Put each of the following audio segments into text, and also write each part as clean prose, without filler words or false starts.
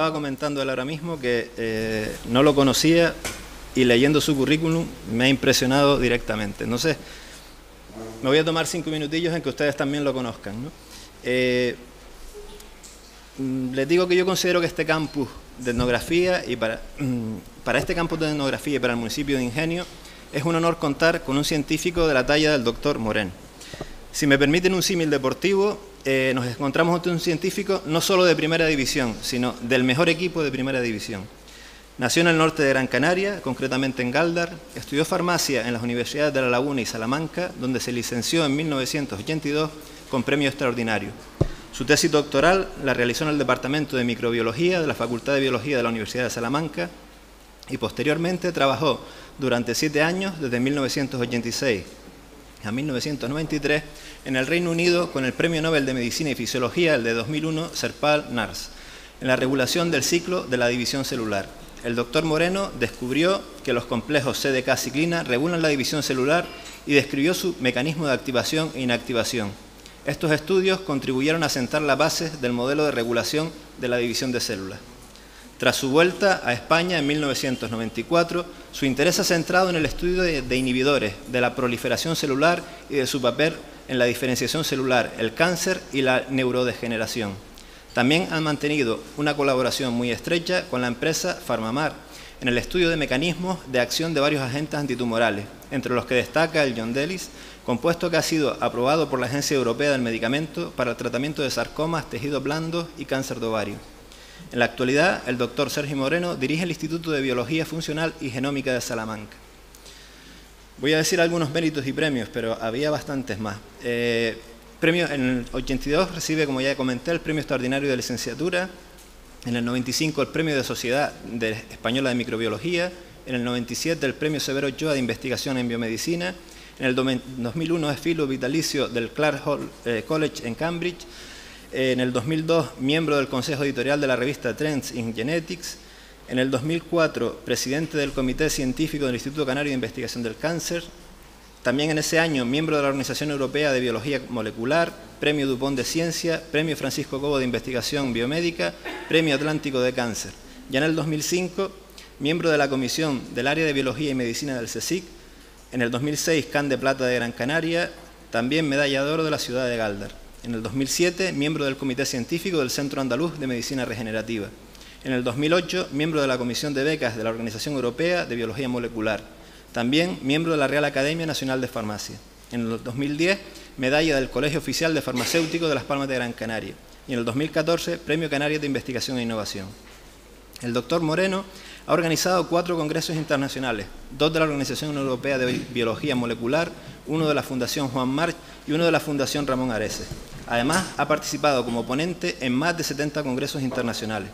estaba comentando él ahora mismo que no lo conocía y leyendo su currículum me ha impresionado directamente. Entonces, me voy a tomar 5 minutillos en que ustedes también lo conozcan, ¿no? Les digo que yo considero que este campus de etnografía y para este campus de etnografía y para el municipio de Ingenio es un honor contar con un científico de la talla del doctor Moreno. Si me permiten un símil deportivo, nos encontramos ante un científico no solo de primera división, sino del mejor equipo de primera división. Nació en el norte de Gran Canaria, concretamente en Gáldar, estudió farmacia en las universidades de La Laguna y Salamanca, donde se licenció en 1982 con premio extraordinario. Su tesis doctoral la realizó en el Departamento de Microbiología de la Facultad de Biología de la Universidad de Salamanca y posteriormente trabajó durante 7 años, desde 1986 a 1993, en el Reino Unido con el Premio Nobel de Medicina y Fisiología, el de 2001, Serpal Nars, en la regulación del ciclo de la división celular. El doctor Moreno descubrió que los complejos CDK-ciclina regulan la división celular y describió su mecanismo de activación e inactivación. Estos estudios contribuyeron a sentar las bases del modelo de regulación de la división de células. Tras su vuelta a España en 1994, su interés ha centrado en el estudio de inhibidores, de la proliferación celular y de su papel en la diferenciación celular, el cáncer y la neurodegeneración. También han mantenido una colaboración muy estrecha con la empresa PharmaMar en el estudio de mecanismos de acción de varios agentes antitumorales, entre los que destaca el Yondelis, compuesto que ha sido aprobado por la Agencia Europea del Medicamento para el tratamiento de sarcomas, tejidos blandos y cáncer de ovario. En la actualidad, el doctor Sergio Moreno dirige el Instituto de Biología Funcional y Genómica de Salamanca. Voy a decir algunos méritos y premios, pero había bastantes más. En el 82 recibe, como ya comenté, el Premio Extraordinario de Licenciatura. En el 95 el Premio de Sociedad Española de Microbiología. En el 97 el Premio Severo Ochoa de Investigación en Biomedicina. En el 2001 es Fellow vitalicio del Clark College en Cambridge. En el 2002, miembro del Consejo Editorial de la revista Trends in Genetics. En el 2004, presidente del Comité Científico del Instituto Canario de Investigación del Cáncer. También en ese año, miembro de la Organización Europea de Biología Molecular, Premio Dupont de Ciencia, Premio Francisco Cobo de Investigación Biomédica, Premio Atlántico de Cáncer. Ya en el 2005, miembro de la Comisión del Área de Biología y Medicina del CSIC. En el 2006, Can de Plata de Gran Canaria, también Medalla de Oro de la ciudad de Gáldar. En el 2007, miembro del Comité Científico del Centro Andaluz de Medicina Regenerativa. En el 2008, miembro de la Comisión de Becas de la Organización Europea de Biología Molecular. También miembro de la Real Academia Nacional de Farmacia. En el 2010, medalla del Colegio Oficial de Farmacéuticos de Las Palmas de Gran Canaria. Y en el 2014, Premio Canarias de Investigación e Innovación. El doctor Moreno ha organizado 4 congresos internacionales, 2 de la Organización Europea de Biología Molecular, 1 de la Fundación Juan March y 1 de la Fundación Ramón Areces. Además, ha participado como ponente en más de 70 congresos internacionales.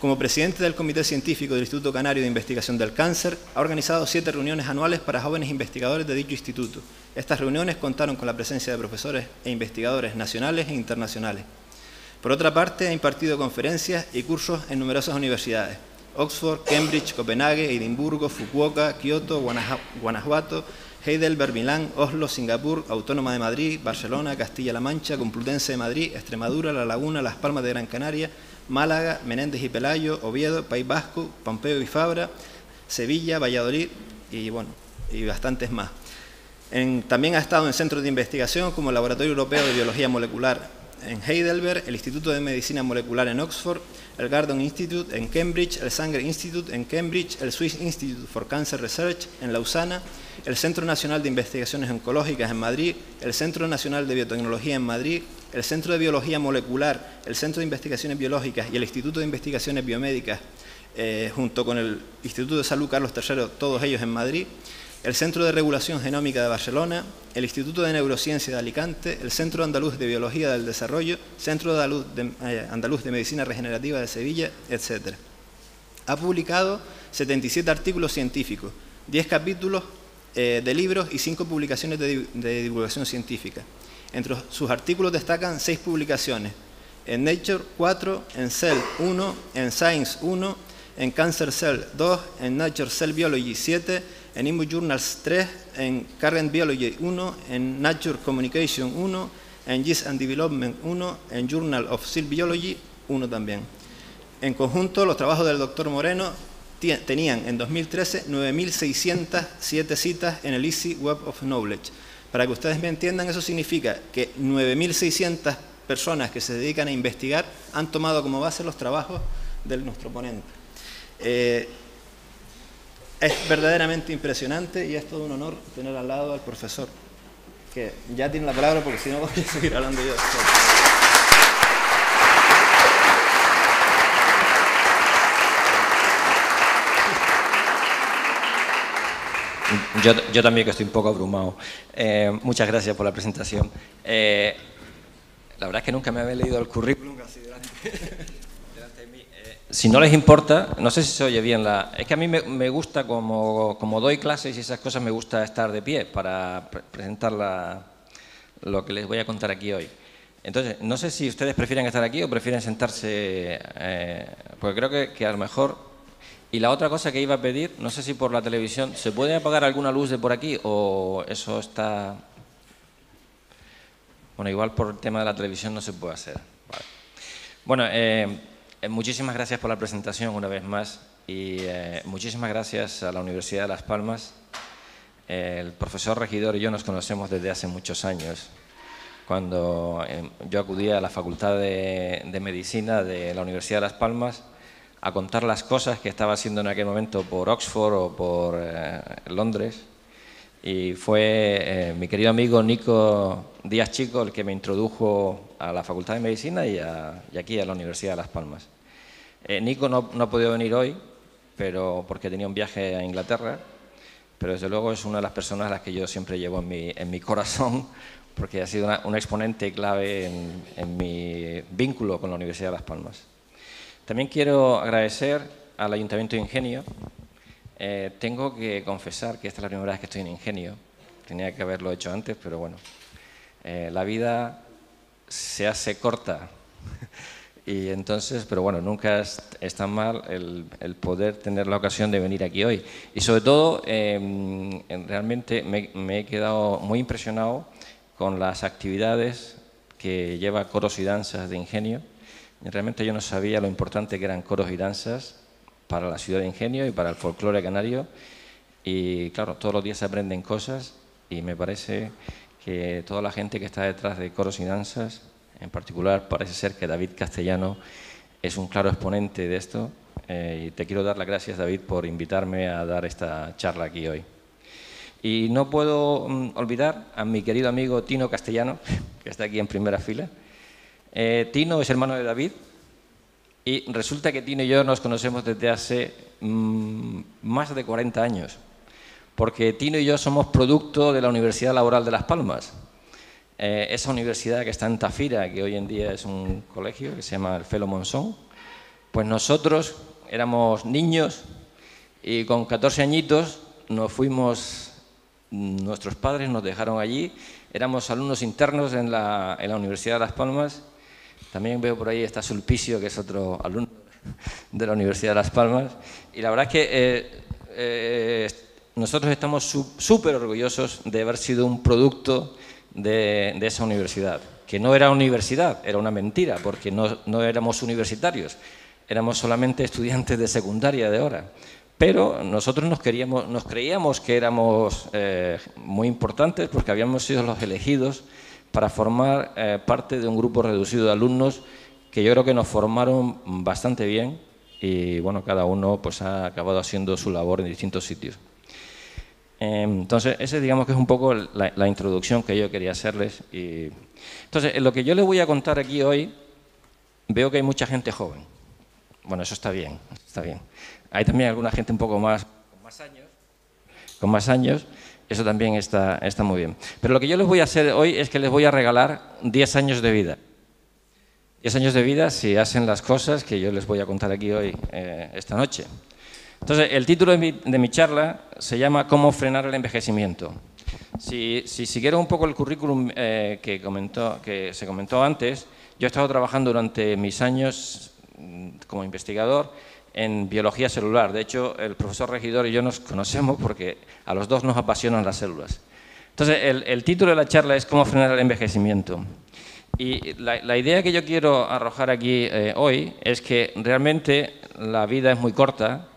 Como presidente del Comité Científico del Instituto Canario de Investigación del Cáncer, ha organizado 7 reuniones anuales para jóvenes investigadores de dicho instituto. Estas reuniones contaron con la presencia de profesores e investigadores nacionales e internacionales. Por otra parte, ha impartido conferencias y cursos en numerosas universidades: Oxford, Cambridge, Copenhague, Edimburgo, Fukuoka, Kioto, Guanajuato, Heidelberg, Milán, Oslo, Singapur, Autónoma de Madrid, Barcelona, Castilla-La Mancha, Complutense de Madrid, Extremadura, La Laguna, Las Palmas de Gran Canaria, Málaga, Menéndez y Pelayo, Oviedo, País Vasco, Pompeu y Fabra, Sevilla, Valladolid y bastantes más. También ha estado en centros de investigación como el Laboratorio Europeo de Biología Molecular en Heidelberg, el Instituto de Medicina Molecular en Oxford, el Gardner Institute en Cambridge, el Sanger Institute en Cambridge, el Swiss Institute for Cancer Research en Lausana, el Centro Nacional de Investigaciones Oncológicas en Madrid, el Centro Nacional de Biotecnología en Madrid, el Centro de Biología Molecular, el Centro de Investigaciones Biológicas y el Instituto de Investigaciones Biomédicas, junto con el Instituto de Salud Carlos III, todos ellos en Madrid, el Centro de Regulación Genómica de Barcelona, el Instituto de Neurociencia de Alicante, el Centro Andaluz de Biología del Desarrollo, Centro Andaluz de Medicina Regenerativa de Sevilla, etc. Ha publicado 77 artículos científicos, 10 capítulos de libros y 5 publicaciones de divulgación científica. Entre sus artículos destacan 6 publicaciones: en Nature 4, en Cell 1, en Science 1, en Cancer Cell 2, en Nature Cell Biology 7, en ImmuJournals 3, en Current Biology 1, en Nature Communication 1, en Yeast and Development 1, en Journal of Cell Biology 1 también. En conjunto, los trabajos del doctor Moreno tenían en 2013 9.607 citas en el Easy Web of Knowledge. Para que ustedes me entiendan, eso significa que 9.600 personas que se dedican a investigar han tomado como base los trabajos de nuestro ponente. Es verdaderamente impresionante y es todo un honor tener al lado al profesor, que ya tiene la palabra porque si no voy a seguir hablando yo. Yo también, que estoy un poco abrumado. Muchas gracias por la presentación. La verdad es que nunca me había leído el currículum así delante de mí. Si no les importa, no sé si se oye bien es que a mí me gusta, como doy clases y esas cosas, me gusta estar de pie para presentar lo que les voy a contar aquí hoy. Entonces, no sé si ustedes prefieren estar aquí o prefieren sentarse, porque creo que a lo mejor... Y la otra cosa que iba a pedir, no sé si por la televisión, ¿se puede apagar alguna luz de por aquí o eso está...? Bueno, igual por el tema de la televisión no se puede hacer. Vale. Bueno, muchísimas gracias por la presentación una vez más y muchísimas gracias a la Universidad de Las Palmas. El profesor Regidor y yo nos conocemos desde hace muchos años, cuando yo acudía a la Facultad de Medicina de la Universidad de Las Palmas a contar las cosas que estaba haciendo en aquel momento por Oxford o por Londres, y fue mi querido amigo Nico Díaz Chico el que me introdujo a la Facultad de Medicina y aquí a la Universidad de Las Palmas. Nico no ha podido venir hoy porque tenía un viaje a Inglaterra, pero desde luego es una de las personas a las que yo siempre llevo en mi corazón, porque ha sido un exponente clave en mi vínculo con la Universidad de Las Palmas. También quiero agradecer al Ayuntamiento de Ingenio. Tengo que confesar que esta es la primera vez que estoy en Ingenio. Tenía que haberlo hecho antes, pero bueno, la vida se hace corta. Y entonces, pero bueno, nunca es tan mal el poder tener la ocasión de venir aquí hoy. Y sobre todo, realmente me he quedado muy impresionado con las actividades que lleva Coros y Danzas de Ingenio. Realmente yo no sabía lo importante que eran coros y danzas para la ciudad de Ingenio y para el folclore canario. Y claro, todos los días se aprenden cosas y me parece que toda la gente que está detrás de coros y danzas, en particular parece ser que David Castellano es un claro exponente de esto. Y te quiero dar las gracias, David, por invitarme a dar esta charla aquí hoy. Y no puedo olvidar a mi querido amigo Tino Castellano, que está aquí en primera fila. Tino es hermano de David y resulta que Tino y yo nos conocemos desde hace más de 40 años, porque Tino y yo somos producto de la Universidad Laboral de Las Palmas, esa universidad que está en Tafira, que hoy en día es un colegio que se llama el Felo Monzón. Pues nosotros éramos niños y con 14 añitos nos fuimos, nuestros padres nos dejaron allí, éramos alumnos internos en la Universidad de Las Palmas. También veo por ahí está Sulpicio, que es otro alumno de la Universidad de Las Palmas. Y la verdad es que nosotros estamos súper orgullosos de haber sido un producto de esa universidad, que no era universidad, era una mentira, porque no éramos universitarios, éramos solamente estudiantes de secundaria de hora. Pero nosotros nos creíamos que éramos muy importantes porque habíamos sido los elegidos para formar parte de un grupo reducido de alumnos que yo creo que nos formaron bastante bien y bueno, cada uno pues ha acabado haciendo su labor en distintos sitios. Entonces, ese digamos que es un poco la introducción que yo quería hacerles. Entonces, lo que yo les voy a contar aquí hoy, veo que hay mucha gente joven. Bueno, eso está bien, está bien. Hay también alguna gente un poco más, con más años, eso también está muy bien. Pero lo que yo les voy a hacer hoy es que les voy a regalar 10 años de vida. 10 años de vida si hacen las cosas que yo les voy a contar aquí hoy, esta noche. Entonces, el título de mi charla se llama ¿Cómo frenar el envejecimiento? Si siguieron un poco el currículum que se comentó antes, yo he estado trabajando durante mis años como investigador en biología celular. De hecho, el profesor Regidor y yo nos conocemos porque a los dos nos apasionan las células. Entonces, el título de la charla es ¿Cómo frenar el envejecimiento? Y la idea que yo quiero arrojar aquí hoy es que realmente la vida es muy corta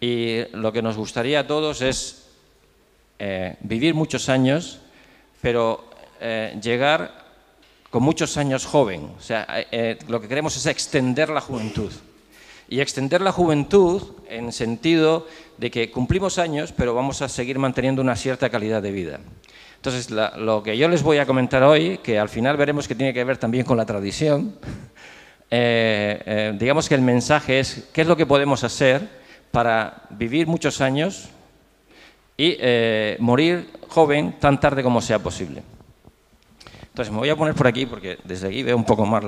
y lo que nos gustaría a todos es vivir muchos años, pero llegar con muchos años joven. O sea, lo que queremos es extender la juventud. Y extender la juventud en sentido de que cumplimos años, pero vamos a seguir manteniendo una cierta calidad de vida. Entonces, lo que yo les voy a comentar hoy, que al final veremos que tiene que ver también con la tradición, digamos que el mensaje es qué es lo que podemos hacer para vivir muchos años y morir joven tan tarde como sea posible. Entonces, me voy a poner por aquí, porque desde aquí veo un poco más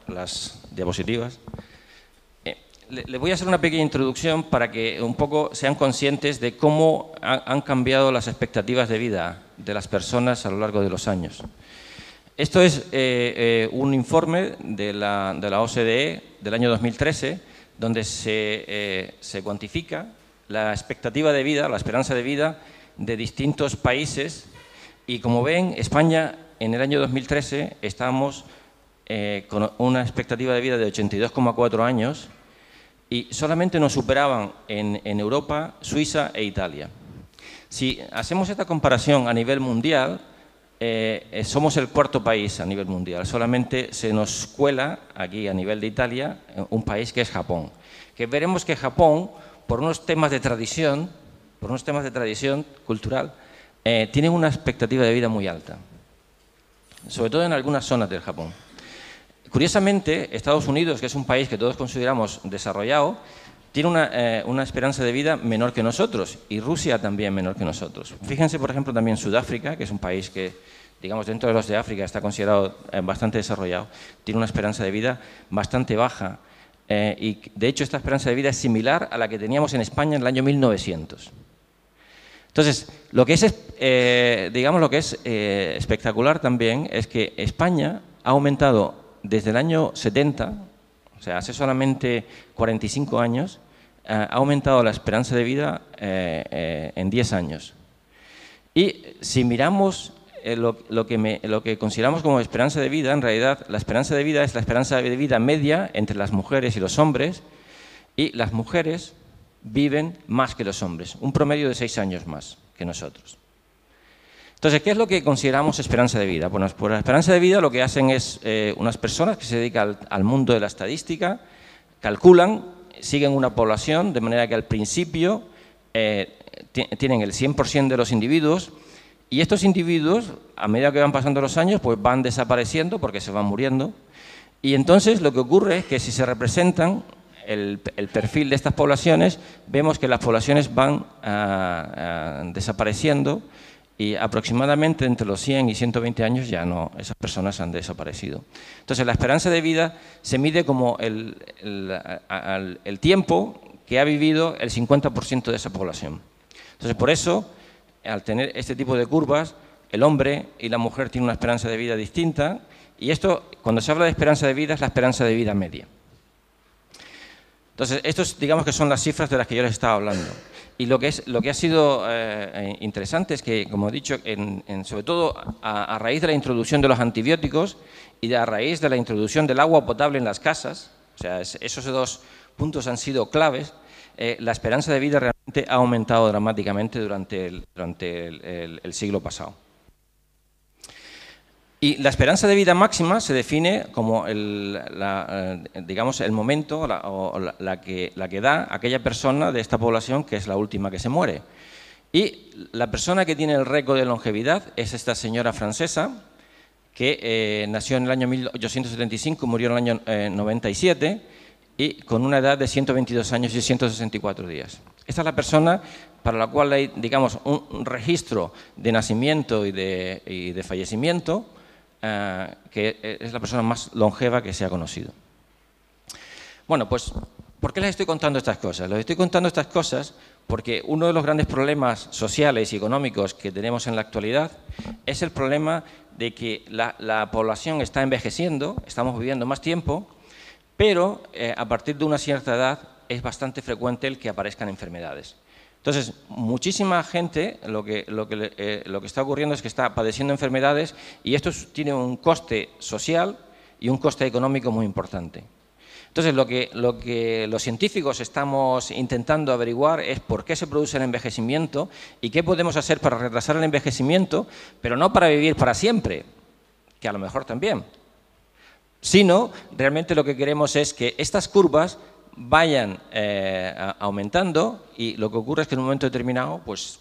las diapositivas. Le voy a hacer una pequeña introducción para que un poco sean conscientes de cómo han cambiado las expectativas de vida de las personas a lo largo de los años. Esto es un informe de la OCDE del año 2013, donde se cuantifica la expectativa de vida, la esperanza de vida de distintos países. Y como ven, España en el año 2013 estábamos con una expectativa de vida de 82,4 años, y solamente nos superaban en Europa, Suiza e Italia. Si hacemos esta comparación a nivel mundial, somos el cuarto país a nivel mundial. Solamente se nos cuela aquí a nivel de Italia un país que es Japón. Que veremos que Japón, por unos temas de tradición cultural, tiene una expectativa de vida muy alta, sobre todo en algunas zonas del Japón. Curiosamente, Estados Unidos, que es un país que todos consideramos desarrollado, tiene una esperanza de vida menor que nosotros, y Rusia también menor que nosotros. Fíjense, por ejemplo, también Sudáfrica, que es un país que, digamos, dentro de los de África está considerado bastante desarrollado, tiene una esperanza de vida bastante baja, y de hecho esta esperanza de vida es similar a la que teníamos en España en el año 1900. Entonces, lo que es, digamos, lo que es espectacular también es que España ha aumentado desde el año 70, o sea, hace solamente 45 años, ha aumentado la esperanza de vida en 10 años. Y si miramos lo que consideramos como esperanza de vida, en realidad la esperanza de vida es la esperanza de vida media entre las mujeres y los hombres, y las mujeres viven más que los hombres, un promedio de 6 años más que nosotros. Entonces, ¿qué es lo que consideramos esperanza de vida? Bueno, pues la esperanza de vida lo que hacen es unas personas que se dedican al mundo de la estadística, calculan, siguen una población, de manera que al principio tienen el 100% de los individuos, y estos individuos, a medida que van pasando los años, pues van desapareciendo porque se van muriendo, y entonces lo que ocurre es que si se representan el perfil de estas poblaciones, vemos que las poblaciones van desapareciendo, y aproximadamente entre los 100 y 120 años ya no, esas personas han desaparecido. Entonces, la esperanza de vida se mide como el tiempo que ha vivido el 50% de esa población. Entonces, por eso, al tener este tipo de curvas, el hombre y la mujer tienen una esperanza de vida distinta, y esto, cuando se habla de esperanza de vida, es la esperanza de vida media. Entonces, estos, digamos que son las cifras de las que yo les estaba hablando. Y lo que ha sido interesante es que, como he dicho, sobre todo a raíz de la introducción de los antibióticos y a raíz de la introducción del agua potable en las casas, o sea, esos dos puntos han sido claves, la esperanza de vida realmente ha aumentado dramáticamente durante el siglo pasado. Y la esperanza de vida máxima se define como digamos, el momento la que da aquella persona de esta población que es la última que se muere. Y la persona que tiene el récord de longevidad es esta señora francesa que nació en el año 1875, murió en el año 97 y con una edad de 122 años y 164 días. Esta es la persona para la cual hay, digamos, un registro de nacimiento y de fallecimiento, que es la persona más longeva que se ha conocido. Bueno, pues, ¿por qué les estoy contando estas cosas? Les estoy contando estas cosas porque uno de los grandes problemas sociales y económicos que tenemos en la actualidad es el problema de que la población está envejeciendo, estamos viviendo más tiempo, pero a partir de una cierta edad es bastante frecuente el que aparezcan enfermedades. Entonces, muchísima gente lo que está ocurriendo es que está padeciendo enfermedades y esto tiene un coste social y un coste económico muy importante. Entonces, lo que los científicos estamos intentando averiguar es por qué se produce el envejecimiento y qué podemos hacer para retrasar el envejecimiento, pero no para vivir para siempre, que a lo mejor también, sino realmente lo que queremos es que estas curvas vayan aumentando y lo que ocurre es que en un momento determinado, pues,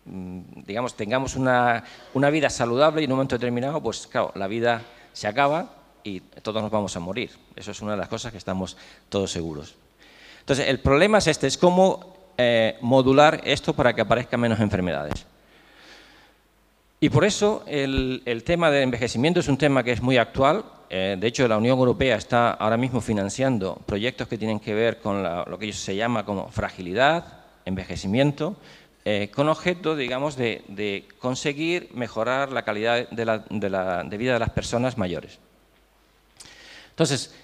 digamos, tengamos una vida saludable y en un momento determinado, pues claro, la vida se acaba y todos nos vamos a morir. Eso es una de las cosas que estamos todos seguros. Entonces, el problema es este, es cómo modular esto para que aparezcan menos enfermedades. Y por eso el tema del envejecimiento es un tema que es muy actual. De hecho, la Unión Europea está ahora mismo financiando proyectos que tienen que ver con lo que se llama como fragilidad, envejecimiento, con objeto, digamos, de conseguir mejorar la calidad de vida de las personas mayores. Entonces,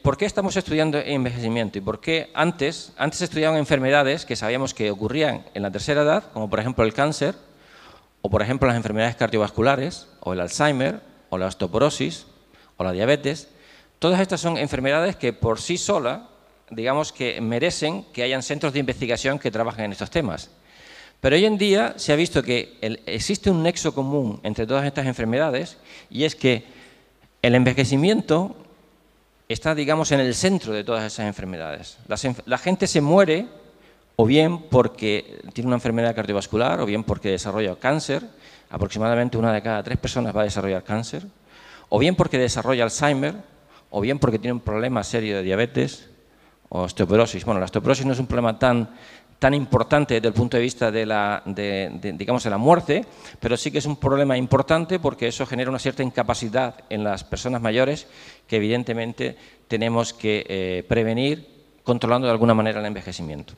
¿por qué estamos estudiando envejecimiento? Y por qué antes se estudiaban enfermedades que sabíamos que ocurrían en la tercera edad, como por ejemplo el cáncer, o por ejemplo las enfermedades cardiovasculares, o el Alzheimer, o la osteoporosis, o la diabetes. Todas estas son enfermedades que por sí solas, digamos que merecen que hayan centros de investigación que trabajen en estos temas. Pero hoy en día se ha visto que existe un nexo común entre todas estas enfermedades y es que el envejecimiento está, digamos, en el centro de todas esas enfermedades. La gente se muere o bien porque tiene una enfermedad cardiovascular o bien porque desarrolla cáncer. Aproximadamente 1 de cada 3 personas va a desarrollar cáncer. O bien porque desarrolla Alzheimer, o bien porque tiene un problema serio de diabetes o osteoporosis. Bueno, la osteoporosis no es un problema tan importante desde el punto de vista digamos, de la muerte, pero sí que es un problema importante porque eso genera una cierta incapacidad en las personas mayores que evidentemente tenemos que prevenir controlando de alguna manera el envejecimiento.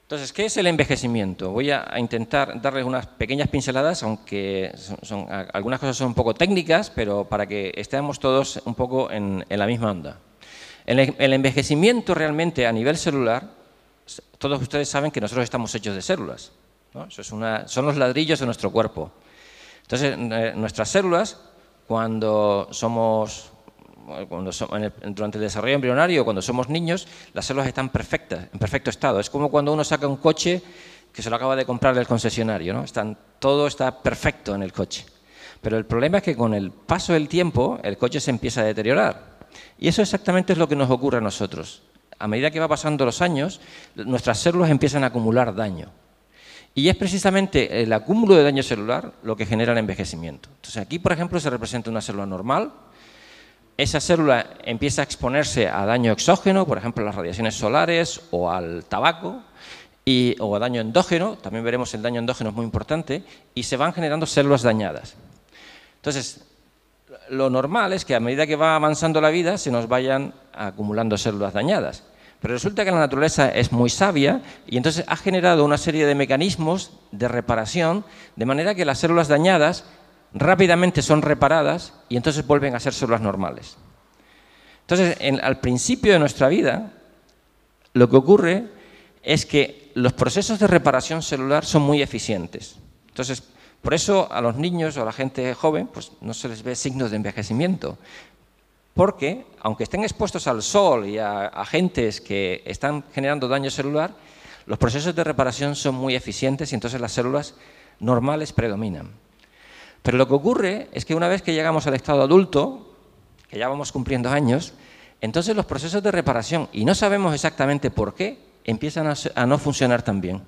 Entonces, ¿qué es el envejecimiento? Voy a intentar darles unas pequeñas pinceladas, aunque algunas cosas son un poco técnicas, pero para que estemos todos un poco en la misma onda. El envejecimiento realmente a nivel celular, todos ustedes saben que nosotros estamos hechos de células, ¿no? Eso son los ladrillos de nuestro cuerpo. Entonces, nuestras células, durante el desarrollo embrionario, cuando somos niños, las células están perfectas, en perfecto estado. Es como cuando uno saca un coche que se lo acaba de comprar del concesionario, ¿no? Todo está perfecto en el coche. Pero el problema es que con el paso del tiempo, el coche se empieza a deteriorar. Y eso exactamente es lo que nos ocurre a nosotros. A medida que va pasando los años, nuestras células empiezan a acumular daño. Y es precisamente el acúmulo de daño celular lo que genera el envejecimiento. Entonces, aquí, por ejemplo, se representa una célula normal. Esa célula empieza a exponerse a daño exógeno, por ejemplo, las radiaciones solares o al tabaco, o a daño endógeno. También veremos el daño endógeno es muy importante. Y se van generando células dañadas. Entonces, lo normal es que a medida que va avanzando la vida se nos vayan acumulando células dañadas. Pero resulta que la naturaleza es muy sabia y entonces ha generado una serie de mecanismos de reparación de manera que las células dañadas rápidamente son reparadas y entonces vuelven a ser células normales. Entonces, al principio de nuestra vida, lo que ocurre es que los procesos de reparación celular son muy eficientes. Entonces, por eso a los niños o a la gente joven pues no se les ve signos de envejecimiento, porque aunque estén expuestos al sol y a agentes que están generando daño celular, los procesos de reparación son muy eficientes y entonces las células normales predominan. Pero lo que ocurre es que una vez que llegamos al estado adulto, que ya vamos cumpliendo años, entonces los procesos de reparación, y no sabemos exactamente por qué, empiezan a no funcionar tan bien.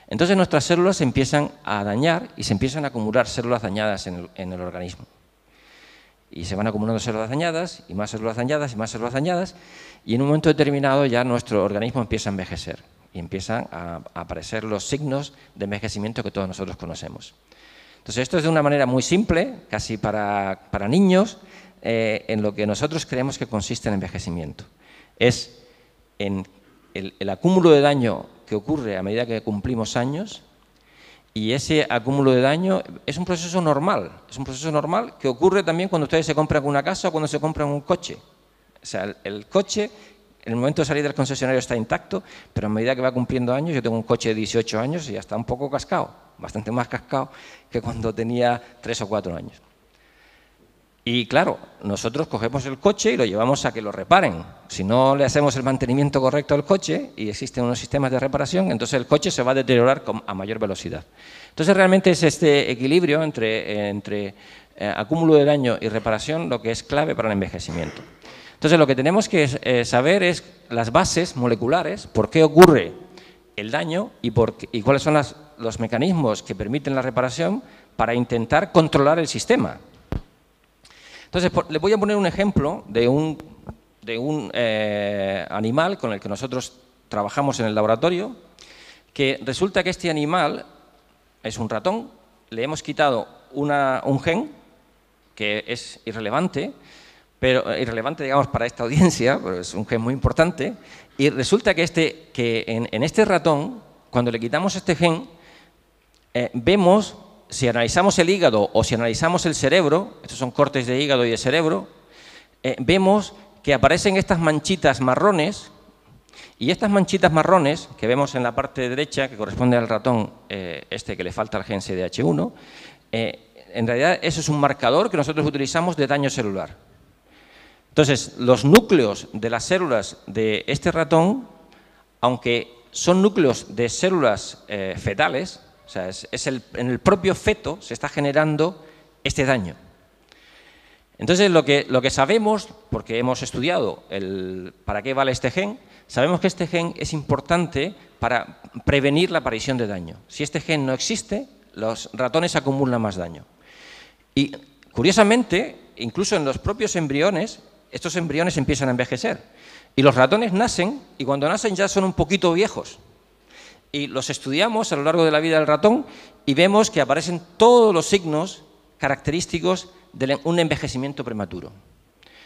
Entonces nuestras células se empiezan a dañar y se empiezan a acumular células dañadas en el organismo. Y se van acumulando células dañadas, y más células dañadas, y más células dañadas, y en un momento determinado ya nuestro organismo empieza a envejecer y empiezan a aparecer los signos de envejecimiento que todos nosotros conocemos. Entonces esto es de una manera muy simple, casi para niños, en lo que nosotros creemos que consiste el envejecimiento. Es en el acúmulo de daño que ocurre a medida que cumplimos años, y ese acúmulo de daño es un proceso normal que ocurre también cuando ustedes se compran una casa o cuando se compran un coche. O sea, el coche en el momento de salir del concesionario está intacto, pero a medida que va cumpliendo años, yo tengo un coche de 18 años y ya está un poco cascado, bastante más cascado que cuando tenía 3 o 4 años. Y claro, nosotros cogemos el coche y lo llevamos a que lo reparen. Si no le hacemos el mantenimiento correcto al coche y existen unos sistemas de reparación, entonces el coche se va a deteriorar a mayor velocidad. Entonces realmente es este equilibrio entre acúmulo de daño y reparación lo que es clave para el envejecimiento. Entonces lo que tenemos que saber es las bases moleculares, por qué ocurre el daño y cuáles son los mecanismos que permiten la reparación para intentar controlar el sistema. Entonces, les voy a poner un ejemplo de un animal con el que nosotros trabajamos en el laboratorio, que resulta que este animal es un ratón, le hemos quitado un gen que es irrelevante, pero irrelevante, digamos, para esta audiencia, pero es un gen muy importante, y resulta que en este ratón, cuando le quitamos este gen, vemos, si analizamos el hígado o si analizamos el cerebro, estos son cortes de hígado y de cerebro, vemos que aparecen estas manchitas marrones, y estas manchitas marrones que vemos en la parte derecha, que corresponde al ratón que le falta el gen CDH1, en realidad eso es un marcador que nosotros utilizamos de daño celular. Entonces, los núcleos de las células de este ratón, aunque son núcleos de células fetales, o sea, en el propio feto se está generando este daño. Entonces, lo que sabemos, porque hemos estudiado para qué vale este gen, sabemos que este gen es importante para prevenir la aparición de daño. Si este gen no existe, los ratones acumulan más daño. Y, curiosamente, incluso en los propios embriones, estos embriones empiezan a envejecer. Y los ratones nacen, y cuando nacen ya son un poquito viejos. Y los estudiamos a lo largo de la vida del ratón y vemos que aparecen todos los signos característicos de un envejecimiento prematuro.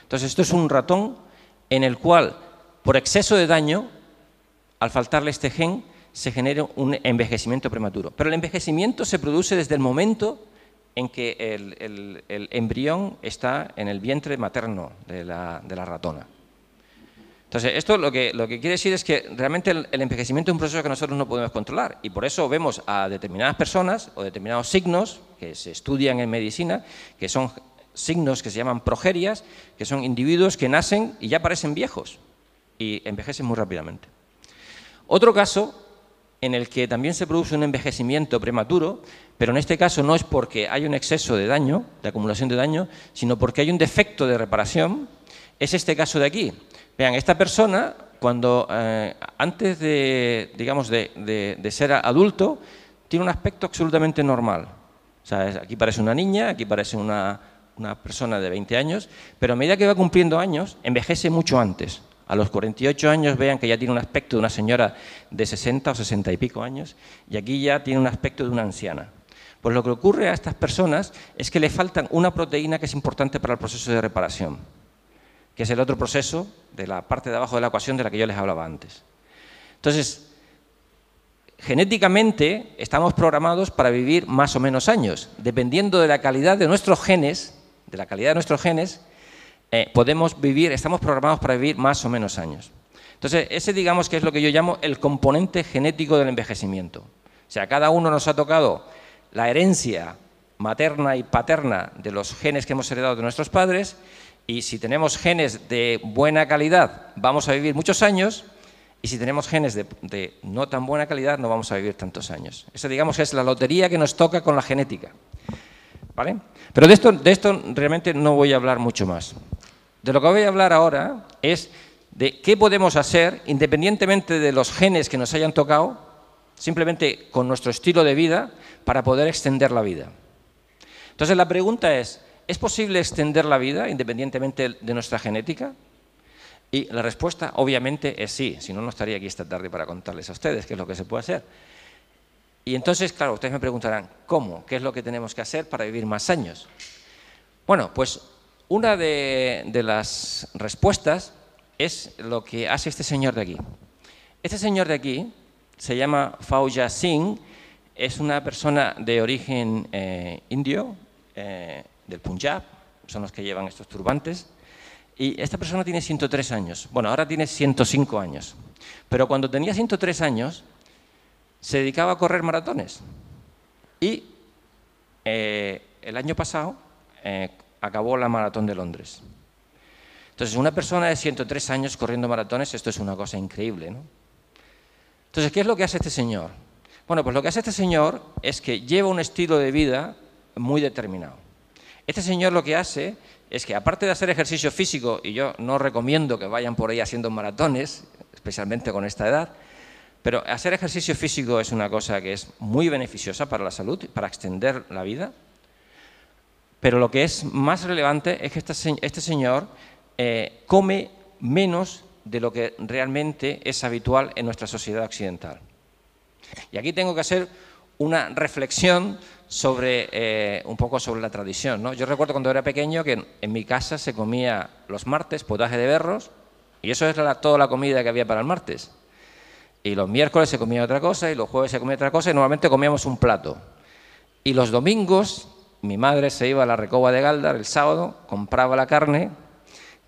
Entonces, esto es un ratón en el cual, por exceso de daño, al faltarle este gen, se genera un envejecimiento prematuro. Pero el envejecimiento se produce desde el momento en que el embrión está en el vientre materno de la ratona. Entonces, esto lo que quiere decir es que realmente el envejecimiento es un proceso que nosotros no podemos controlar y por eso vemos a determinadas personas o determinados signos que se estudian en medicina, que son signos que se llaman progerias, que son individuos que nacen y ya parecen viejos y envejecen muy rápidamente. Otro caso en el que también se produce un envejecimiento prematuro, pero en este caso no es porque hay un exceso de daño, de acumulación de daño, sino porque hay un defecto de reparación, es este caso de aquí. Vean, esta persona, cuando antes de, digamos, de ser adulto, tiene un aspecto absolutamente normal. O sea, aquí parece una niña, aquí parece una persona de 20 años, pero a medida que va cumpliendo años, envejece mucho antes. A los 48 años, vean que ya tiene un aspecto de una señora de 60 o 60 y pico años, y aquí ya tiene un aspecto de una anciana. Pues lo que ocurre a estas personas es que le faltan una proteína que es importante para el proceso de reparación, que es el otro proceso de la parte de abajo de la ecuación de la que yo les hablaba antes. Entonces, genéticamente estamos programados para vivir más o menos años. Dependiendo de la calidad de nuestros genes, estamos programados para vivir más o menos años. Entonces, ese digamos que es lo que yo llamo el componente genético del envejecimiento. O sea, cada uno nos ha tocado la herencia materna y paterna de los genes que hemos heredado de nuestros padres. Y si tenemos genes de buena calidad, vamos a vivir muchos años, y si tenemos genes de no tan buena calidad, no vamos a vivir tantos años. Eso, digamos, es la lotería que nos toca con la genética, ¿vale? Pero de esto realmente no voy a hablar mucho más. De lo que voy a hablar ahora es de qué podemos hacer, independientemente de los genes que nos hayan tocado, simplemente con nuestro estilo de vida, para poder extender la vida. Entonces, la pregunta es posible extender la vida independientemente de nuestra genética? Y la respuesta obviamente es sí, si no, no estaría aquí esta tarde para contarles a ustedes qué es lo que se puede hacer. Y entonces, claro, ustedes me preguntarán, ¿cómo? ¿Qué es lo que tenemos que hacer para vivir más años? Bueno, pues una de las respuestas es lo que hace este señor de aquí. Este señor de aquí se llama Fauja Singh, es una persona de origen indio, del Punjab, son los que llevan estos turbantes, Y esta persona tiene 103 años. Bueno, ahora tiene 105 años. Pero cuando tenía 103 años, se dedicaba a correr maratones. Y el año pasado acabó la maratón de Londres. Entonces, una persona de 103 años corriendo maratones, esto es una cosa increíble, ¿no? Entonces, ¿qué es lo que hace este señor? Bueno, pues lo que hace este señor es que lleva un estilo de vida muy determinado. Este señor lo que hace es que, aparte de hacer ejercicio físico, y yo no recomiendo que vayan por ahí haciendo maratones, especialmente con esta edad, pero hacer ejercicio físico es una cosa que es muy beneficiosa para la salud, para extender la vida. Pero lo que es más relevante es que este señor come menos de lo que realmente es habitual en nuestra sociedad occidental. Y aquí tengo que hacer una reflexión sobre un poco sobre la tradición, ¿no? Yo recuerdo cuando era pequeño que en mi casa se comía los martes potaje de berros, y eso era toda la comida que había para el martes. Y los miércoles se comía otra cosa, y los jueves se comía otra cosa, y normalmente comíamos un plato. Y los domingos mi madre se iba a la Recoba de Galdar el sábado, compraba la carne,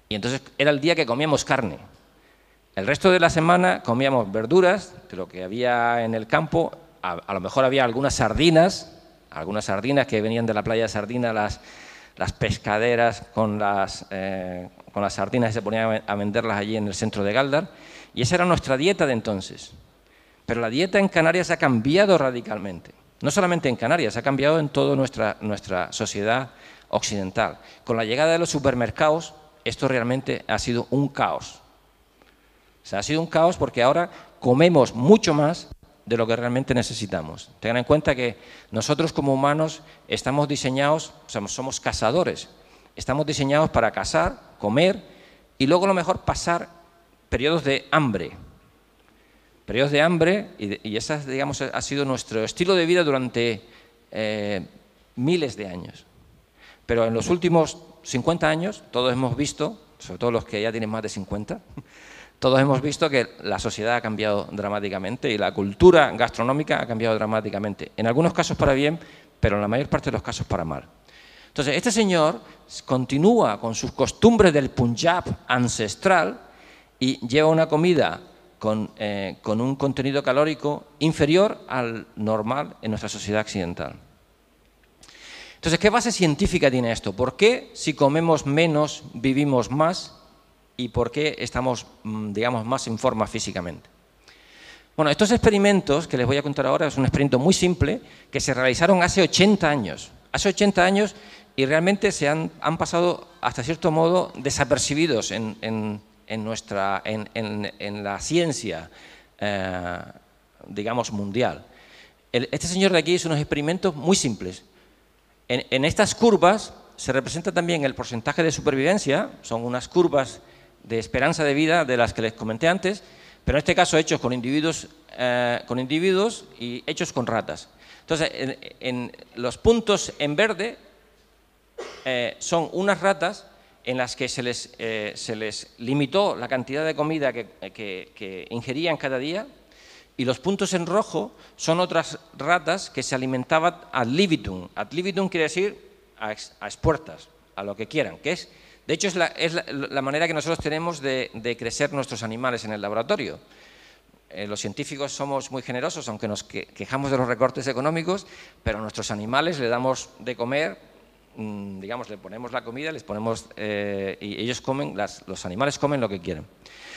y entonces era el día que comíamos carne. El resto de la semana comíamos verduras, de lo que había en el campo. A lo mejor había algunas sardinas que venían de la playa de Sardina, las pescaderas con las sardinas, y se ponían a venderlas allí en el centro de Galdar. Y esa era nuestra dieta de entonces. Pero la dieta en Canarias ha cambiado radicalmente. No solamente en Canarias, ha cambiado en toda nuestra sociedad occidental. Con la llegada de los supermercados, esto realmente ha sido un caos. O sea, ha sido un caos porque ahora comemos mucho más de lo que realmente necesitamos. Tengan en cuenta que nosotros como humanos estamos diseñados, somos cazadores, estamos diseñados para cazar, comer y luego a lo mejor pasar periodos de hambre. Periodos de hambre y ese, digamos, ha sido nuestro estilo de vida durante miles de años. Pero en los últimos 50 años todos hemos visto, sobre todo los que ya tienen más de 50, todos hemos visto que la sociedad ha cambiado dramáticamente y la cultura gastronómica ha cambiado dramáticamente. En algunos casos para bien, pero en la mayor parte de los casos para mal. Entonces, este señor continúa con sus costumbres del Punjab ancestral y lleva una comida con un contenido calórico inferior al normal en nuestra sociedad occidental. Entonces, ¿qué base científica tiene esto? ¿Por qué si comemos menos vivimos más? ¿Y por qué estamos, digamos, más en forma físicamente? Bueno, estos experimentos que les voy a contar ahora es un experimento muy simple que se realizaron hace 80 años. Hace 80 años y realmente han pasado, hasta cierto modo, desapercibidos en la ciencia, digamos, mundial. Este señor de aquí hizo unos experimentos muy simples. En estas curvas se representa también el porcentaje de supervivencia, son unas curvas de esperanza de vida de las que les comenté antes, pero en este caso hechos con individuos y hechos con ratas. Entonces, en los puntos en verde son unas ratas en las que se les limitó la cantidad de comida que ingerían cada día, y los puntos en rojo son otras ratas que se alimentaban ad libitum. Ad libitum quiere decir a expuertas, a lo que quieran, que es, de hecho, es la manera que nosotros tenemos de crecer nuestros animales en el laboratorio. Los científicos somos muy generosos, aunque nos quejamos de los recortes económicos, pero a nuestros animales le damos de comer, digamos, le ponemos la comida, les ponemos, y ellos comen, los animales comen lo que quieren.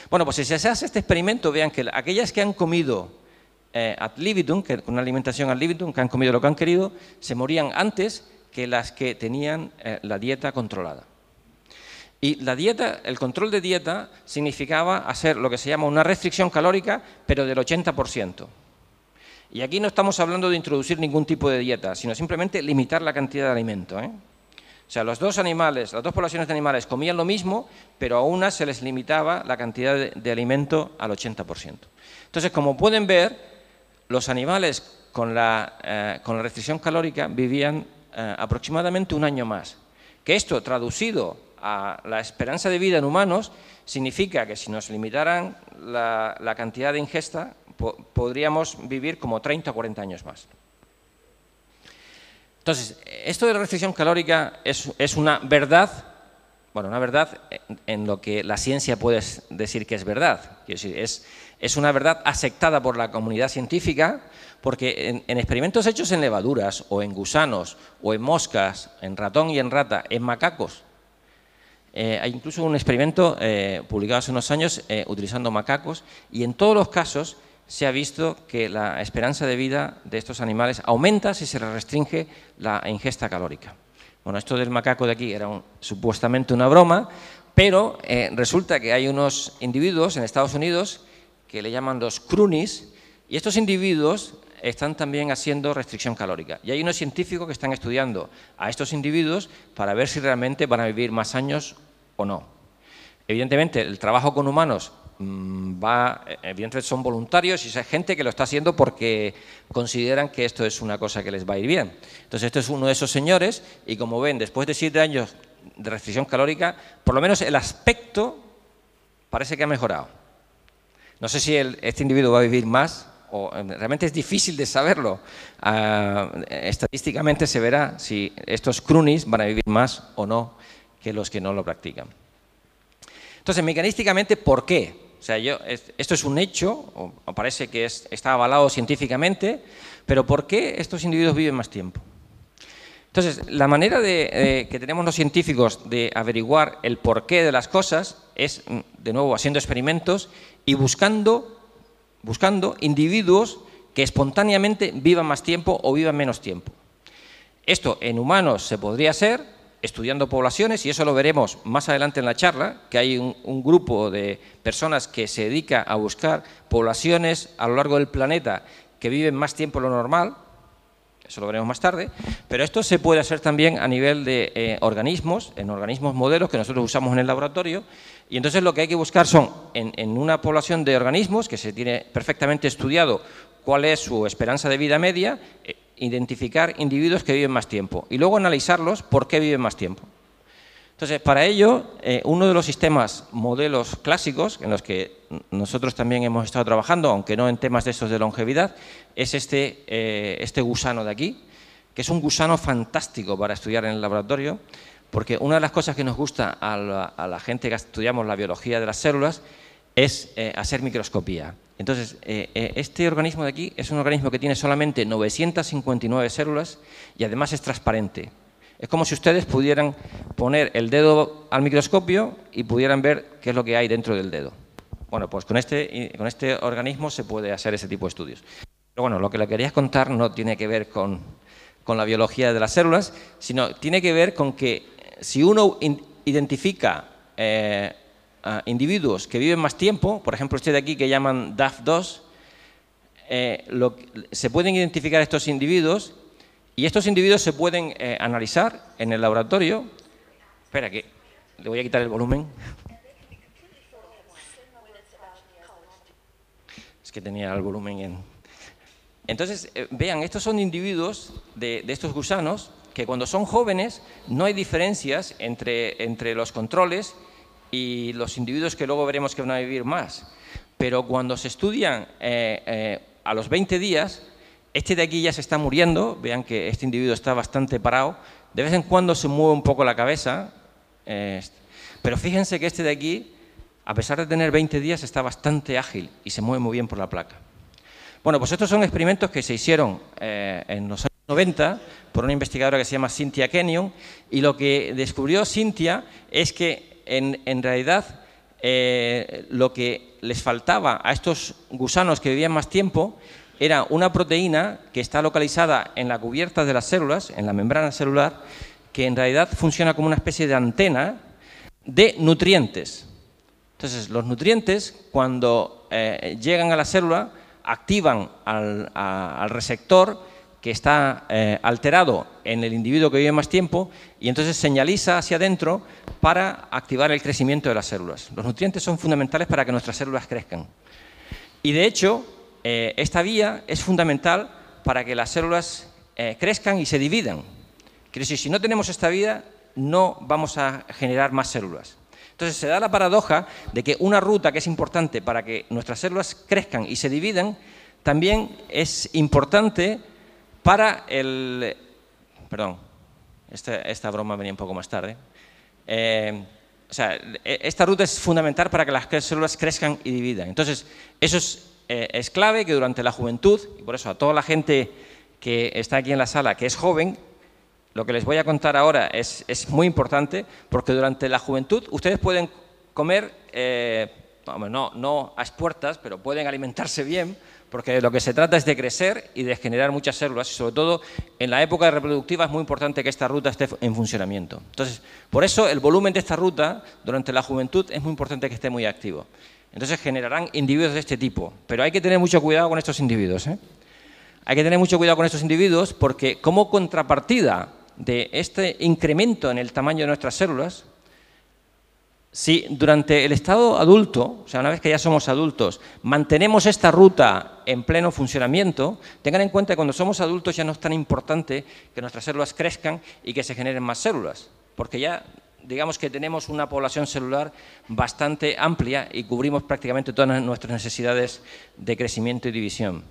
Bueno, pues si se hace este experimento, vean que aquellas que han comido ad libitum, con una alimentación ad libitum, que han comido lo que han querido, se morían antes que las que tenían la dieta controlada. Y la dieta, el control de dieta significaba hacer lo que se llama una restricción calórica, pero del 80%. Y aquí no estamos hablando de introducir ningún tipo de dieta, sino simplemente limitar la cantidad de alimento, O sea, las dos poblaciones de animales comían lo mismo, pero a unas se les limitaba la cantidad de alimento al 80%. Entonces, como pueden ver, los animales con la restricción calórica vivían aproximadamente un año más. Que esto, traducido a la esperanza de vida en humanos, significa que si nos limitaran la cantidad de ingesta, podríamos vivir como 30 o 40 años más. Entonces, esto de la restricción calórica es una verdad bueno, una verdad en lo que la ciencia puede decir que es verdad. Quiero decir, es una verdad aceptada por la comunidad científica, porque en experimentos hechos en levaduras, o en gusanos, o en moscas, en ratón y en rata, en macacos. Hay incluso un experimento publicado hace unos años utilizando macacos, y en todos los casos se ha visto que la esperanza de vida de estos animales aumenta si se les restringe la ingesta calórica. Bueno, esto del macaco de aquí era supuestamente una broma, pero resulta que hay unos individuos en Estados Unidos que le llaman los croonies, y estos individuos están también haciendo restricción calórica. Y hay unos científicos que están estudiando a estos individuos para ver si realmente van a vivir más años o no. Evidentemente, el trabajo con humanos evidentemente son voluntarios, y hay gente que lo está haciendo porque consideran que esto es una cosa que les va a ir bien. Entonces, este es uno de esos señores, y como ven, después de 7 años de restricción calórica, por lo menos el aspecto parece que ha mejorado. No sé si este individuo va a vivir más, o realmente es difícil de saberlo. Estadísticamente se verá si estos croonies van a vivir más o no que los que no lo practican. Entonces, mecanísticamente, ¿por qué? O sea, esto es un hecho, o parece que está avalado científicamente, pero ¿por qué estos individuos viven más tiempo? Entonces, la manera que tenemos los científicos de averiguar el porqué de las cosas es, de nuevo, haciendo experimentos y buscando individuos que espontáneamente vivan más tiempo o vivan menos tiempo. Esto en humanos se podría hacer estudiando poblaciones, y eso lo veremos más adelante en la charla, que hay un grupo de personas que se dedica a buscar poblaciones a lo largo del planeta que viven más tiempo de lo normal. Eso lo veremos más tarde, pero esto se puede hacer también a nivel de organismos, en organismos modelos que nosotros usamos en el laboratorio, y entonces lo que hay que buscar son, en una población de organismos que se tiene perfectamente estudiado cuál es su esperanza de vida media, identificar individuos que viven más tiempo y luego analizarlos por qué viven más tiempo. Entonces, para ello, uno de los sistemas modelos clásicos en los que nosotros también hemos estado trabajando, aunque no en temas de estos de longevidad, es este gusano de aquí, que es un gusano fantástico para estudiar en el laboratorio, porque una de las cosas que nos gusta a la gente que estudiamos la biología de las células es hacer microscopía. Entonces, este organismo de aquí es un organismo que tiene solamente 959 células y además es transparente. Es como si ustedes pudieran poner el dedo al microscopio y pudieran ver qué es lo que hay dentro del dedo. Bueno, pues con este organismo se puede hacer ese tipo de estudios. Pero bueno, lo que le quería contar no tiene que ver con la biología de las células, sino tiene que ver con que si uno identifica a individuos que viven más tiempo, por ejemplo este de aquí que llaman DAF2, se pueden identificar estos individuos, y estos individuos se pueden analizar en el laboratorio. Espera, que le voy a quitar el volumen. Es que tenía el volumen en... Entonces, vean, estos son individuos de estos gusanos que cuando son jóvenes no hay diferencias entre los controles y los individuos que luego veremos que van a vivir más. Pero cuando se estudian a los 20 días, este de aquí ya se está muriendo. Vean que este individuo está bastante parado. De vez en cuando se mueve un poco la cabeza. Pero fíjense que este de aquí, a pesar de tener 20 días, está bastante ágil y se mueve muy bien por la placa. Bueno, pues estos son experimentos que se hicieron en los años 90 por una investigadora que se llama Cynthia Kenyon, y lo que descubrió Cynthia es que en realidad lo que les faltaba a estos gusanos que vivían más tiempo era una proteína que está localizada en la cubierta de las células, en la membrana celular, que en realidad funciona como una especie de antena de nutrientes. Entonces, los nutrientes, cuando llegan a la célula, activan al receptor que está alterado en el individuo que vive más tiempo, y entonces señaliza hacia adentro para activar el crecimiento de las células. Los nutrientes son fundamentales para que nuestras células crezcan. Y de hecho, esta vía es fundamental para que las células crezcan y se dividan. Quiere decir, si no tenemos esta vía, no vamos a generar más células. Entonces se da la paradoja de que una ruta que es importante para que nuestras células crezcan y se dividan, también es importante para el... Perdón, esta broma venía un poco más tarde. O sea, esta ruta es fundamental para que las células crezcan y dividan. Entonces, eso es clave, que durante la juventud, y por eso a toda la gente que está aquí en la sala, que es joven, lo que les voy a contar ahora es muy importante, porque durante la juventud ustedes pueden comer, no a expuertas, pero pueden alimentarse bien, porque lo que se trata es de crecer y de generar muchas células, y sobre todo en la época reproductiva es muy importante que esta ruta esté en funcionamiento. Entonces, por eso el volumen de esta ruta durante la juventud es muy importante que esté muy activo. Entonces generarán individuos de este tipo, pero hay que tener mucho cuidado con estos individuos, ¿eh? Hay que tener mucho cuidado con estos individuos porque como contrapartida de este incremento en el tamaño de nuestras células, si durante el estado adulto, o sea, una vez que ya somos adultos, mantenemos esta ruta en pleno funcionamiento, tengan en cuenta que cuando somos adultos ya no es tan importante que nuestras células crezcan y que se generen más células, porque ya digamos que tenemos una población celular bastante amplia y cubrimos prácticamente todas nuestras necesidades de crecimiento y división.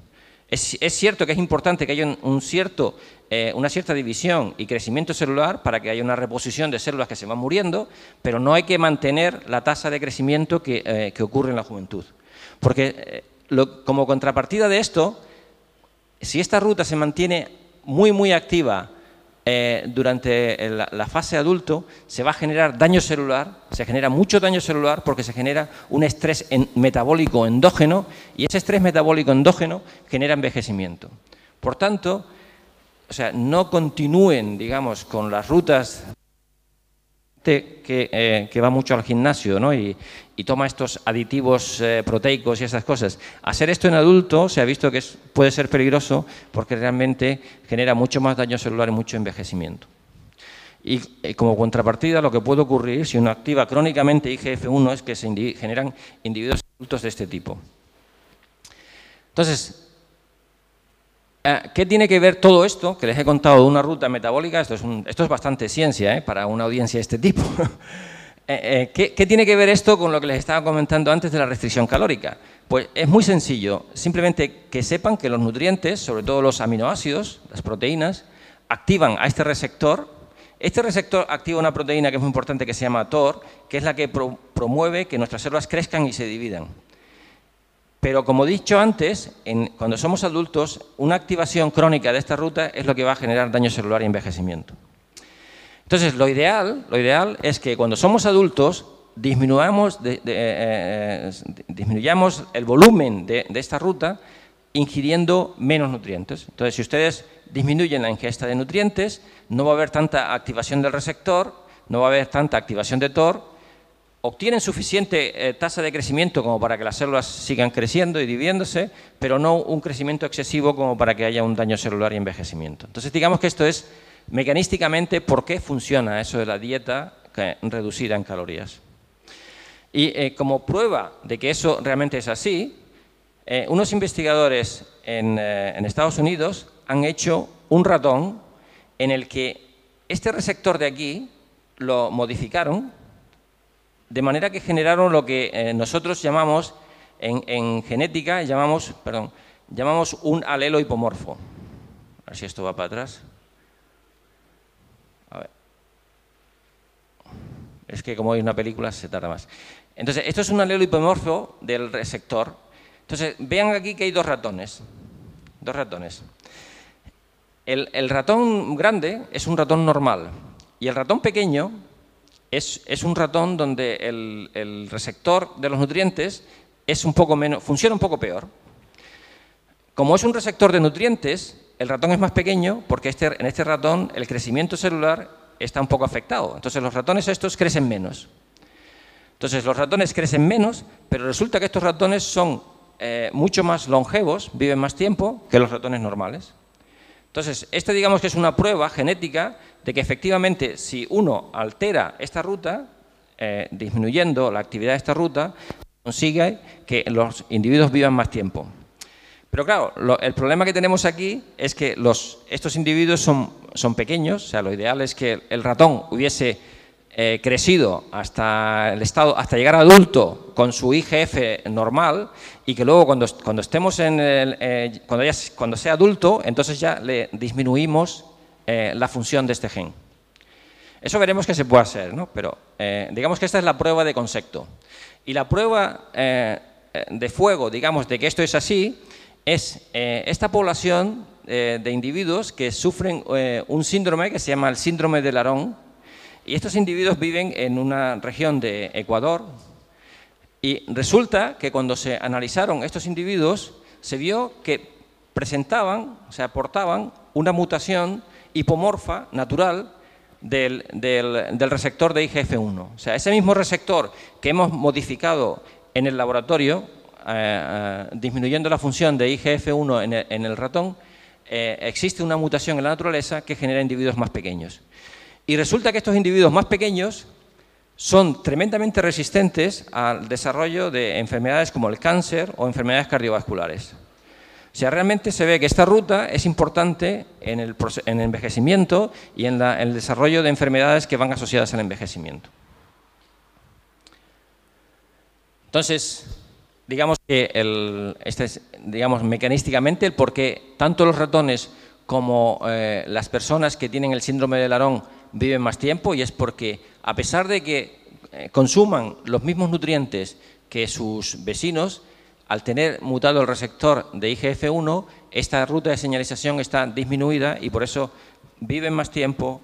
Es cierto que es importante que haya una cierta división y crecimiento celular para que haya una reposición de células que se van muriendo, pero no hay que mantener la tasa de crecimiento que ocurre en la juventud. Porque como contrapartida de esto, si esta ruta se mantiene muy activa durante la fase adulto, se va a generar daño celular, se genera mucho daño celular porque se genera un estrés metabólico endógeno y ese estrés metabólico endógeno genera envejecimiento. Por tanto, o sea, no continúen, digamos, con las rutas que va mucho al gimnasio, ¿no? y toma estos aditivos proteicos y esas cosas. Hacer esto en adulto se ha visto que puede ser peligroso porque realmente genera mucho más daño celular y mucho envejecimiento. Y como contrapartida, lo que puede ocurrir si uno activa crónicamente IGF-1 es que se generan individuos adultos de este tipo. Entonces, ¿qué tiene que ver todo esto que les he contado de una ruta metabólica? Esto es bastante ciencia, para una audiencia de este tipo. ¿Qué tiene que ver esto con lo que les estaba comentando antes de la restricción calórica? Pues es muy sencillo, simplemente que sepan que los nutrientes, sobre todo los aminoácidos, las proteínas, activan a este receptor. Este receptor activa una proteína que es muy importante que se llama TOR, que es la que promueve que nuestras células crezcan y se dividan. Pero como he dicho antes, cuando somos adultos, una activación crónica de esta ruta es lo que va a generar daño celular y envejecimiento. Entonces, lo ideal es que cuando somos adultos disminuyamos el volumen de esta ruta ingiriendo menos nutrientes. Entonces, si ustedes disminuyen la ingesta de nutrientes, no va a haber tanta activación del receptor, no va a haber tanta activación de TOR, obtienen suficiente tasa de crecimiento como para que las células sigan creciendo y dividiéndose, pero no un crecimiento excesivo como para que haya un daño celular y envejecimiento. Entonces, digamos que esto es mecanísticamente por qué funciona eso de la dieta reducida en calorías. Y como prueba de que eso realmente es así, unos investigadores en Estados Unidos han hecho un ratón en el que este receptor de aquí lo modificaron de manera que generaron lo que nosotros llamamos, en genética, llamamos un alelo hipomorfo. A ver si esto va para atrás. A ver. Es que como hay una película se tarda más. Entonces, esto es un alelo hipomorfo del receptor. Entonces, vean aquí que hay dos ratones. El ratón grande es un ratón normal y el ratón pequeño es un ratón donde el receptor de los nutrientes funciona un poco peor. Como es un receptor de nutrientes, el ratón es más pequeño porque en este ratón el crecimiento celular está un poco afectado. Entonces los ratones estos crecen menos. Entonces los ratones crecen menos, pero resulta que estos ratones son mucho más longevos, viven más tiempo que los ratones normales. Entonces, digamos que es una prueba genética de que efectivamente si uno altera esta ruta, disminuyendo la actividad de esta ruta, consigue que los individuos vivan más tiempo. Pero claro, el problema que tenemos aquí es que estos individuos son pequeños, o sea, lo ideal es que el ratón hubiese crecido hasta llegar a adulto con su IGF normal y que luego cuando sea adulto, entonces ya le disminuimos la función de este gen. Eso veremos que se puede hacer, ¿no? Pero digamos que esta es la prueba de concepto. Y la prueba de fuego, digamos, de que esto es así, es esta población de individuos que sufren un síndrome que se llama el síndrome de Laron. Y estos individuos viven en una región de Ecuador. Y resulta que cuando se analizaron estos individuos, se vio que presentaban, o sea, aportaban una mutación hipomorfa natural del receptor de IGF-1. O sea, ese mismo receptor que hemos modificado en el laboratorio, disminuyendo la función de IGF-1 en el ratón, existe una mutación en la naturaleza que genera individuos más pequeños. Y resulta que estos individuos más pequeños son tremendamente resistentes al desarrollo de enfermedades como el cáncer o enfermedades cardiovasculares. O sea, realmente se ve que esta ruta es importante en el envejecimiento y en el desarrollo de enfermedades que van asociadas al envejecimiento. Entonces, digamos que mecanísticamente el por qué tanto los ratones como las personas que tienen el síndrome de Laron viven más tiempo, y es porque a pesar de que consuman los mismos nutrientes que sus vecinos, al tener mutado el receptor de IGF-1, esta ruta de señalización está disminuida y por eso viven más tiempo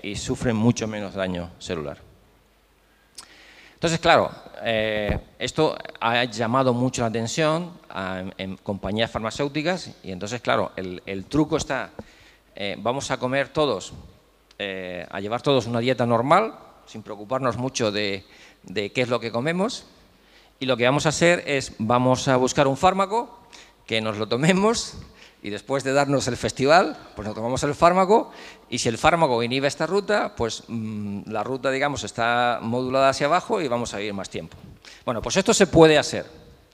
y sufren mucho menos daño celular. Entonces, claro, esto ha llamado mucho la atención en compañías farmacéuticas y entonces, claro, el truco está, vamos a comer todos, a llevar todos una dieta normal, sin preocuparnos mucho de qué es lo que comemos, y lo que vamos a hacer es, vamos a buscar un fármaco, que nos lo tomemos, y después de darnos el festival, pues nos tomamos el fármaco, y si el fármaco inhibe esta ruta, pues la ruta, digamos, está modulada hacia abajo y vamos a vivir más tiempo. Bueno, pues esto se puede hacer.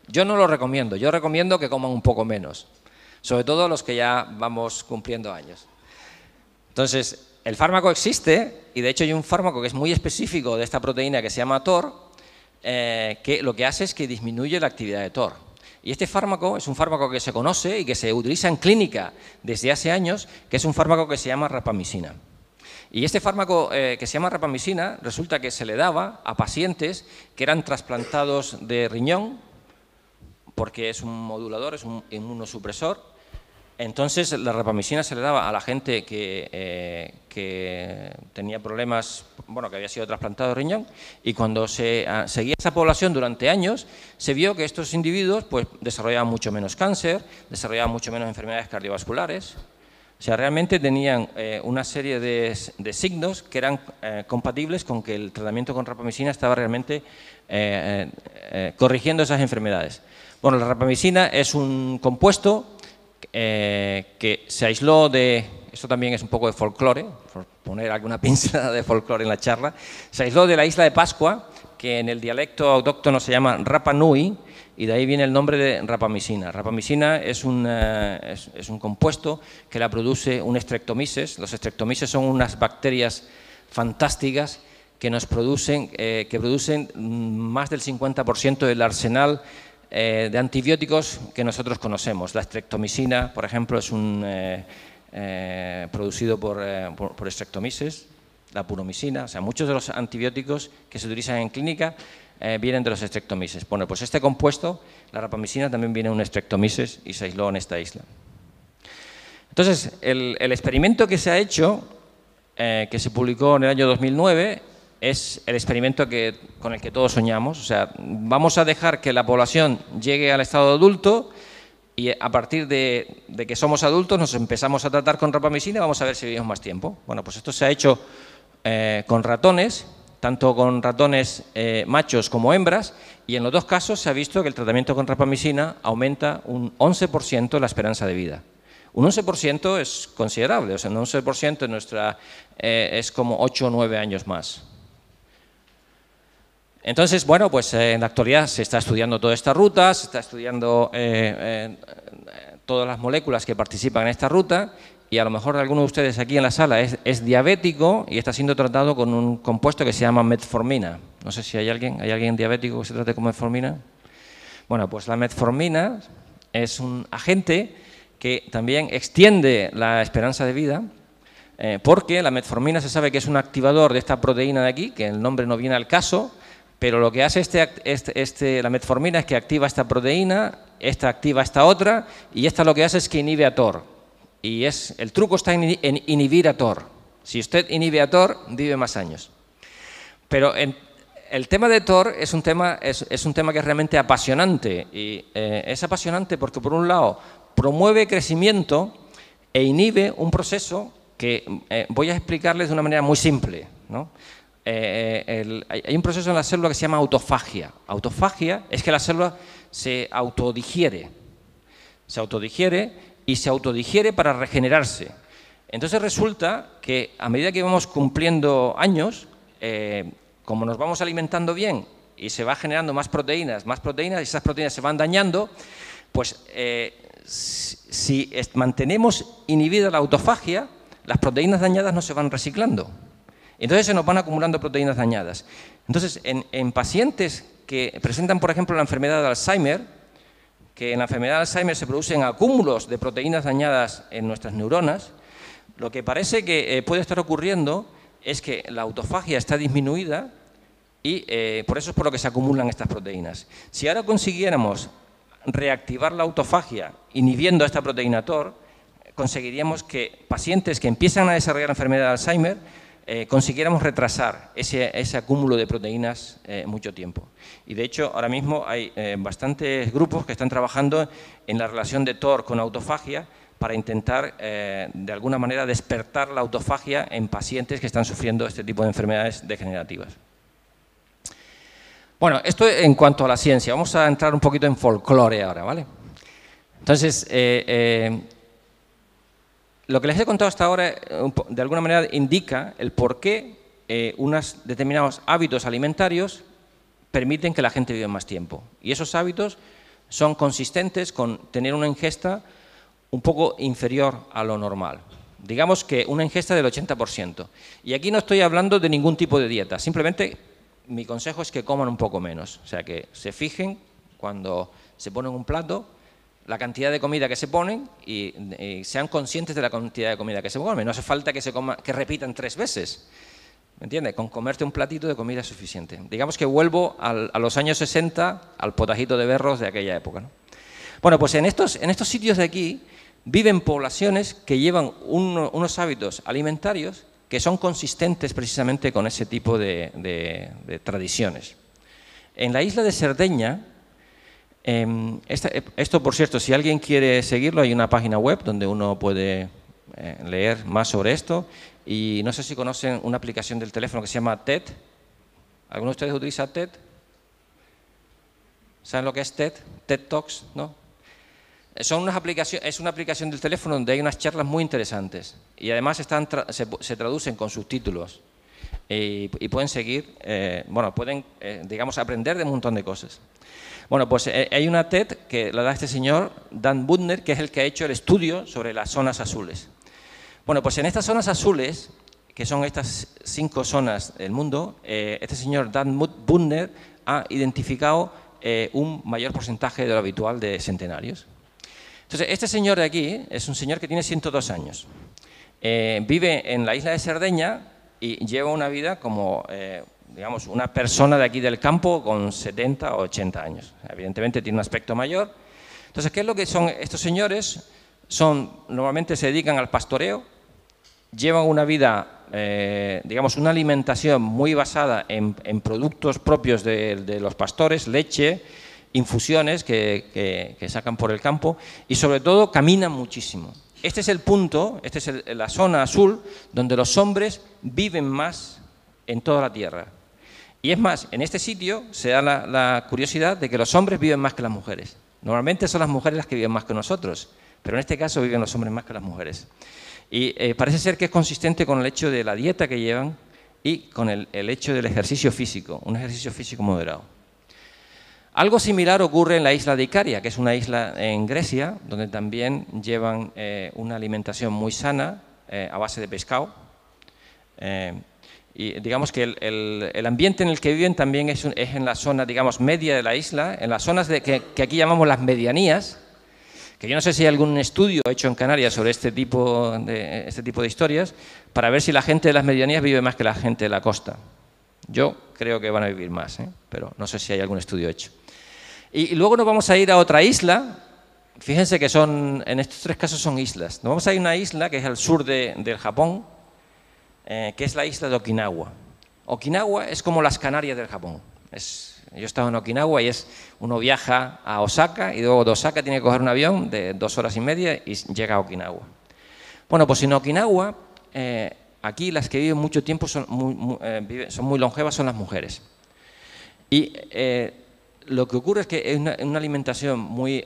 Yo no lo recomiendo, yo recomiendo que coman un poco menos, sobre todo los que ya vamos cumpliendo años. Entonces, el fármaco existe, y de hecho hay un fármaco que es muy específico de esta proteína que se llama TOR, que lo que hace es que disminuye la actividad de TOR. Y este fármaco es un fármaco que se conoce y que se utiliza en clínica desde hace años, que es un fármaco que se llama rapamicina. Y este fármaco que se llama rapamicina resulta que se le daba a pacientes que eran trasplantados de riñón, porque es un modulador, es un inmunosupresor. Entonces, la rapamicina se le daba a la gente que tenía problemas, bueno, que había sido trasplantado de riñón, y cuando se seguía esa población durante años, se vio que estos individuos pues, desarrollaban mucho menos cáncer, desarrollaban mucho menos enfermedades cardiovasculares. O sea, realmente tenían una serie de signos que eran compatibles con que el tratamiento con rapamicina estaba realmente corrigiendo esas enfermedades. Bueno, la rapamicina es un compuesto que se aisló de, esto también es un poco de folclore, por poner alguna pincelada de folclore en la charla, se aisló de la isla de Pascua, que en el dialecto autóctono se llama Rapa Nui, y de ahí viene el nombre de rapamicina. Rapamicina es un compuesto que la produce un Streptomyces. Los Streptomyces son unas bacterias fantásticas que nos producen, más del 50% del arsenal de antibióticos que nosotros conocemos. La streptomicina, por ejemplo, es producido por Streptomyces, la puromicina, o sea, muchos de los antibióticos que se utilizan en clínica vienen de los Streptomyces. Bueno, pues este compuesto, la rapamicina, también viene de un Streptomyces y se aisló en esta isla. Entonces, el experimento que se ha hecho, que se publicó en el año 2009, es el experimento con el que todos soñamos. O sea, vamos a dejar que la población llegue al estado adulto y a partir de que somos adultos nos empezamos a tratar con rapamicina y vamos a ver si vivimos más tiempo. Bueno, pues esto se ha hecho con ratones, tanto con ratones machos como hembras, y en los dos casos se ha visto que el tratamiento con rapamicina aumenta un 11% la esperanza de vida. Un 11% es considerable, o sea, un 11% es como 8 o 9 años más. Entonces, bueno, pues en la actualidad se está estudiando toda esta ruta, se está estudiando todas las moléculas que participan en esta ruta, y a lo mejor alguno de ustedes aquí en la sala es diabético y está siendo tratado con un compuesto que se llama metformina. No sé si hay alguien diabético que se trate con metformina. Bueno, pues la metformina es un agente que también extiende la esperanza de vida, porque la metformina se sabe que es un activador de esta proteína de aquí, que el nombre no viene al caso, pero lo que hace la metformina es que activa esta proteína, esta activa esta otra, y esta lo que hace es que inhibe a TOR. Y el truco está en inhibir a TOR. Si usted inhibe a TOR, vive más años. Pero el tema de TOR es un tema que es realmente apasionante. Y es apasionante porque, por un lado, promueve crecimiento e inhibe un proceso que voy a explicarles de una manera muy simple, ¿no? Hay un proceso en la célula que se llama autofagia. Autofagia es que la célula se autodigiere. Se autodigiere y se autodigiere para regenerarse. Entonces resulta que a medida que vamos cumpliendo años, como nos vamos alimentando bien y se va generando más proteínas y esas proteínas se van dañando, pues si mantenemos inhibida la autofagia, las proteínas dañadas no se van reciclando. Entonces se nos van acumulando proteínas dañadas. Entonces, en pacientes que presentan, por ejemplo, la enfermedad de Alzheimer, que en la enfermedad de Alzheimer se producen acúmulos de proteínas dañadas en nuestras neuronas, lo que parece que puede estar ocurriendo es que la autofagia está disminuida y por eso es por lo que se acumulan estas proteínas. Si ahora consiguiéramos reactivar la autofagia inhibiendo esta proteína TOR, conseguiríamos que pacientes que empiezan a desarrollar la enfermedad de Alzheimer consiguiéramos retrasar ese acúmulo de proteínas mucho tiempo. Y de hecho, ahora mismo hay bastantes grupos que están trabajando en la relación de TOR con autofagia para intentar, de alguna manera, despertar la autofagia en pacientes que están sufriendo este tipo de enfermedades degenerativas. Bueno, esto en cuanto a la ciencia. Vamos a entrar un poquito en folclore ahora, ¿vale? Entonces, lo que les he contado hasta ahora, de alguna manera, indica el por qué unos determinados hábitos alimentarios permiten que la gente viva más tiempo. Y esos hábitos son consistentes con tener una ingesta un poco inferior a lo normal. Digamos que una ingesta del 80%. Y aquí no estoy hablando de ningún tipo de dieta, simplemente mi consejo es que coman un poco menos. O sea, que se fijen cuando se ponen un plato, la cantidad de comida que se ponen y sean conscientes de la cantidad de comida que se comen. No hace falta que repitan 3 veces. ¿Me entiendes? Con comerte un platito de comida es suficiente. Digamos que vuelvo a los años 60, al potajito de berros de aquella época, ¿no? Bueno, pues en estos sitios de aquí viven poblaciones que llevan unos hábitos alimentarios que son consistentes precisamente con ese tipo de tradiciones. En la isla de Cerdeña, esto por cierto, si alguien quiere seguirlo, hay una página web donde uno puede leer más sobre esto, y no sé si conocen una aplicación del teléfono que se llama TED. ¿Alguno de ustedes utiliza TED? ¿Saben lo que es TED? TED Talks, ¿no? Es una aplicación del teléfono donde hay unas charlas muy interesantes y además se traducen con subtítulos y pueden seguir, digamos, aprender de un montón de cosas. Bueno, pues hay una TED que la da este señor, Dan Buettner, que es el que ha hecho el estudio sobre las zonas azules. Bueno, pues en estas zonas azules, que son estas 5 zonas del mundo, este señor Dan Buettner ha identificado un mayor porcentaje de lo habitual de centenarios. Entonces, este señor de aquí es un señor que tiene 102 años. Vive en la isla de Cerdeña y lleva una vida como, digamos, una persona de aquí del campo con 70 o 80 años. Evidentemente tiene un aspecto mayor. Entonces, ¿qué es lo que son estos señores? Normalmente se dedican al pastoreo, llevan una vida, digamos, una alimentación muy basada en productos propios de los pastores, leche, infusiones que sacan por el campo y sobre todo caminan muchísimo. Este es el punto, esta es la zona azul donde los hombres viven más en toda la Tierra. Y es más, en este sitio se da la curiosidad de que los hombres viven más que las mujeres. Normalmente son las mujeres las que viven más que nosotros, pero en este caso viven los hombres más que las mujeres. Y parece ser que es consistente con el hecho de la dieta que llevan y con el hecho del ejercicio físico, un ejercicio físico moderado. Algo similar ocurre en la isla de Icaria, que es una isla en Grecia, donde también llevan una alimentación muy sana a base de pescado. Y digamos que el ambiente en el que viven también es en la zona, digamos, media de la isla, en las zonas que aquí llamamos las medianías, que yo no sé si hay algún estudio hecho en Canarias sobre este tipo de historias, para ver si la gente de las medianías vive más que la gente de la costa. Yo creo que van a vivir más, pero no sé si hay algún estudio hecho. Y luego nos vamos a ir a otra isla. Fíjense que en estos 3 casos son islas. Nos vamos a ir a una isla que es al sur del Japón, que es la isla de Okinawa. Okinawa es como las Canarias del Japón. Yo he estado en Okinawa y uno viaja a Osaka y luego de Osaka tiene que coger un avión de 2 horas y media y llega a Okinawa. Bueno, pues en Okinawa, aquí las que viven mucho tiempo son muy longevas, son las mujeres. Y lo que ocurre es que es una alimentación muy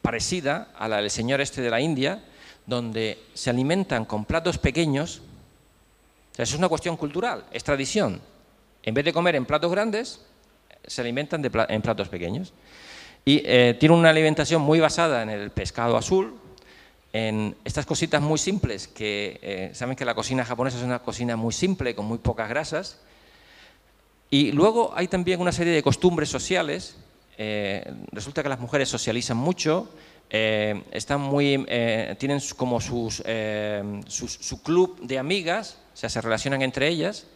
parecida a la del señor este de la India, donde se alimentan con platos pequeños. O sea, es una cuestión cultural, es tradición. En vez de comer en platos grandes, se alimentan en platos pequeños. Y tiene una alimentación muy basada en el pescado azul, en estas cositas muy simples, que saben que la cocina japonesa es una cocina muy simple, con muy pocas grasas. Y luego hay también una serie de costumbres sociales. Resulta que las mujeres socializan mucho, tienen como su club de amigas, o sea, se relacionan entre ellas.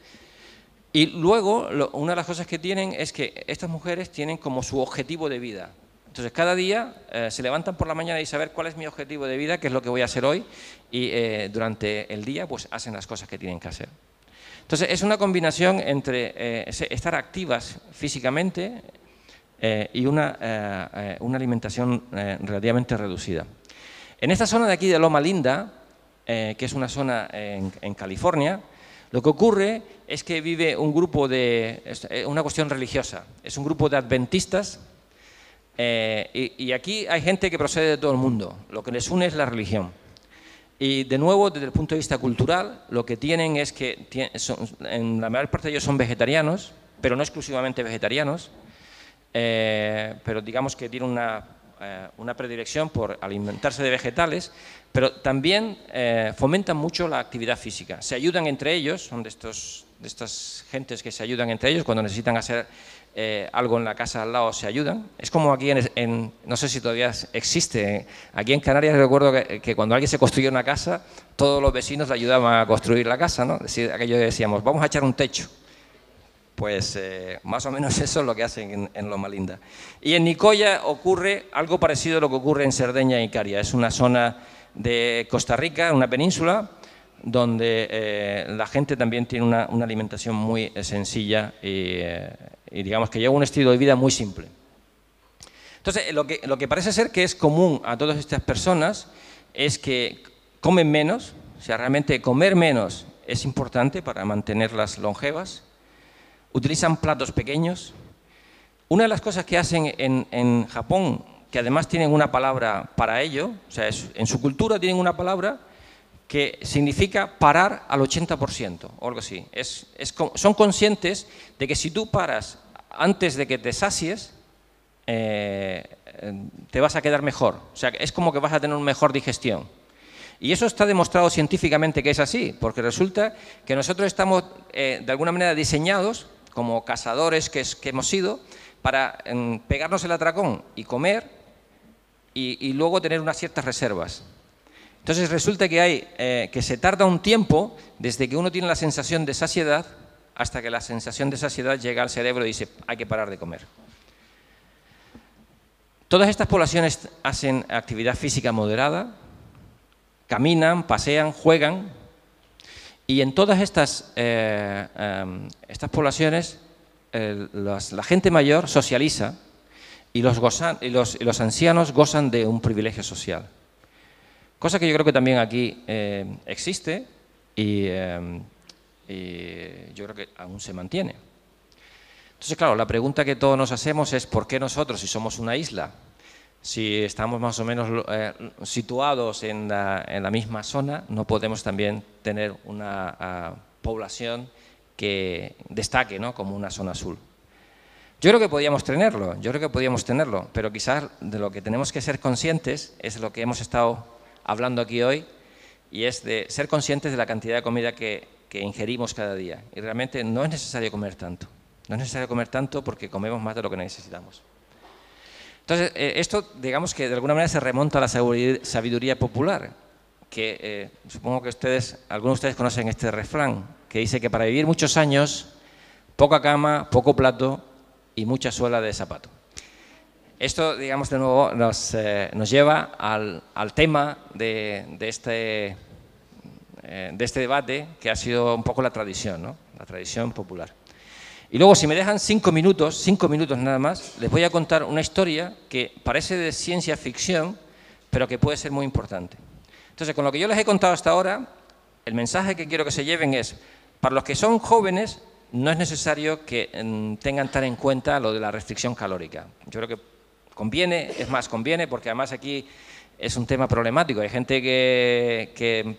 Y luego, una de las cosas que tienen es que estas mujeres tienen como su objetivo de vida. Entonces, cada día se levantan por la mañana y saber cuál es mi objetivo de vida, qué es lo que voy a hacer hoy, y durante el día pues hacen las cosas que tienen que hacer. Entonces, es una combinación entre estar activas físicamente y una alimentación relativamente reducida. En esta zona de aquí de Loma Linda, que es una zona en California, lo que ocurre es que vive un grupo una cuestión religiosa, es un grupo de adventistas, y aquí hay gente que procede de todo el mundo, lo que les une es la religión. Y de nuevo, desde el punto de vista cultural, lo que tienen es que en la mayor parte de ellos son vegetarianos, pero no exclusivamente vegetarianos, pero digamos que tienen una predilección por alimentarse de vegetales, pero también fomentan mucho la actividad física. Se ayudan entre ellos, son de estas gentes que se ayudan entre ellos, cuando necesitan hacer algo en la casa al lado se ayudan. Es como aquí, no sé si todavía existe, aquí en Canarias recuerdo que cuando alguien se construyó una casa, todos los vecinos le ayudaban a construir la casa, ¿no? Aquello que decíamos, vamos a echar un techo. Pues más o menos eso es lo que hacen en Loma Linda. Y en Nicoya ocurre algo parecido a lo que ocurre en Cerdeña y Caria. Es una zona de Costa Rica, una península, donde la gente también tiene una alimentación muy sencilla y digamos que lleva un estilo de vida muy simple. Entonces, lo que parece ser que es común a todas estas personas es que comen menos, o sea, realmente comer menos es importante para mantenerlas longevas. Utilizan platos pequeños. Una de las cosas que hacen en Japón, que además tienen una palabra para ello, o sea, en su cultura tienen una palabra que significa parar al 80% o algo así. Son conscientes de que si tú paras antes de que te sacies, te vas a quedar mejor. O sea, es como que vas a tener una mejor digestión. Y eso está demostrado científicamente que es así, porque resulta que nosotros estamos de alguna manera diseñados como cazadores que hemos sido para pegarnos el atracón y comer y luego tener unas ciertas reservas. Entonces resulta que se tarda un tiempo desde que uno tiene la sensación de saciedad hasta que la sensación de saciedad llega al cerebro y dice hay que parar de comer. Todas estas poblaciones hacen actividad física moderada, caminan, pasean, juegan, y en todas estas poblaciones la gente mayor socializa y los ancianos gozan de un privilegio social. Cosa que yo creo que también aquí existe y yo creo que aún se mantiene. Entonces, claro, la pregunta que todos nos hacemos es ¿por qué nosotros, si somos una isla, si estamos más o menos situados en la misma zona, no podemos también tener una población que destaque, ¿no?, como una zona azul? Yo creo que podíamos tenerlo, pero quizás de lo que tenemos que ser conscientes es lo que hemos estado hablando aquí hoy, y es de ser conscientes de la cantidad de comida que ingerimos cada día. Y realmente no es necesario comer tanto. No es necesario comer tanto porque comemos más de lo que necesitamos. Entonces, Entonces, esto, digamos que de alguna manera se remonta a la sabiduría popular, que supongo que algunos de ustedes conocen este refrán, que dice que para vivir muchos años, poca cama, poco plato y mucha suela de zapato. Esto, digamos, de nuevo nos lleva al tema de este debate, que ha sido un poco la tradición, ¿no? La tradición popular. Y luego, si me dejan 5 minutos nada más, les voy a contar una historia que parece de ciencia ficción, pero que puede ser muy importante. Entonces, con lo que yo les he contado hasta ahora, el mensaje que quiero que se lleven es, para los que son jóvenes, no es necesario que tengan tan en cuenta lo de la restricción calórica. Yo creo que conviene, es más, conviene, porque además aquí es un tema problemático. Hay gente que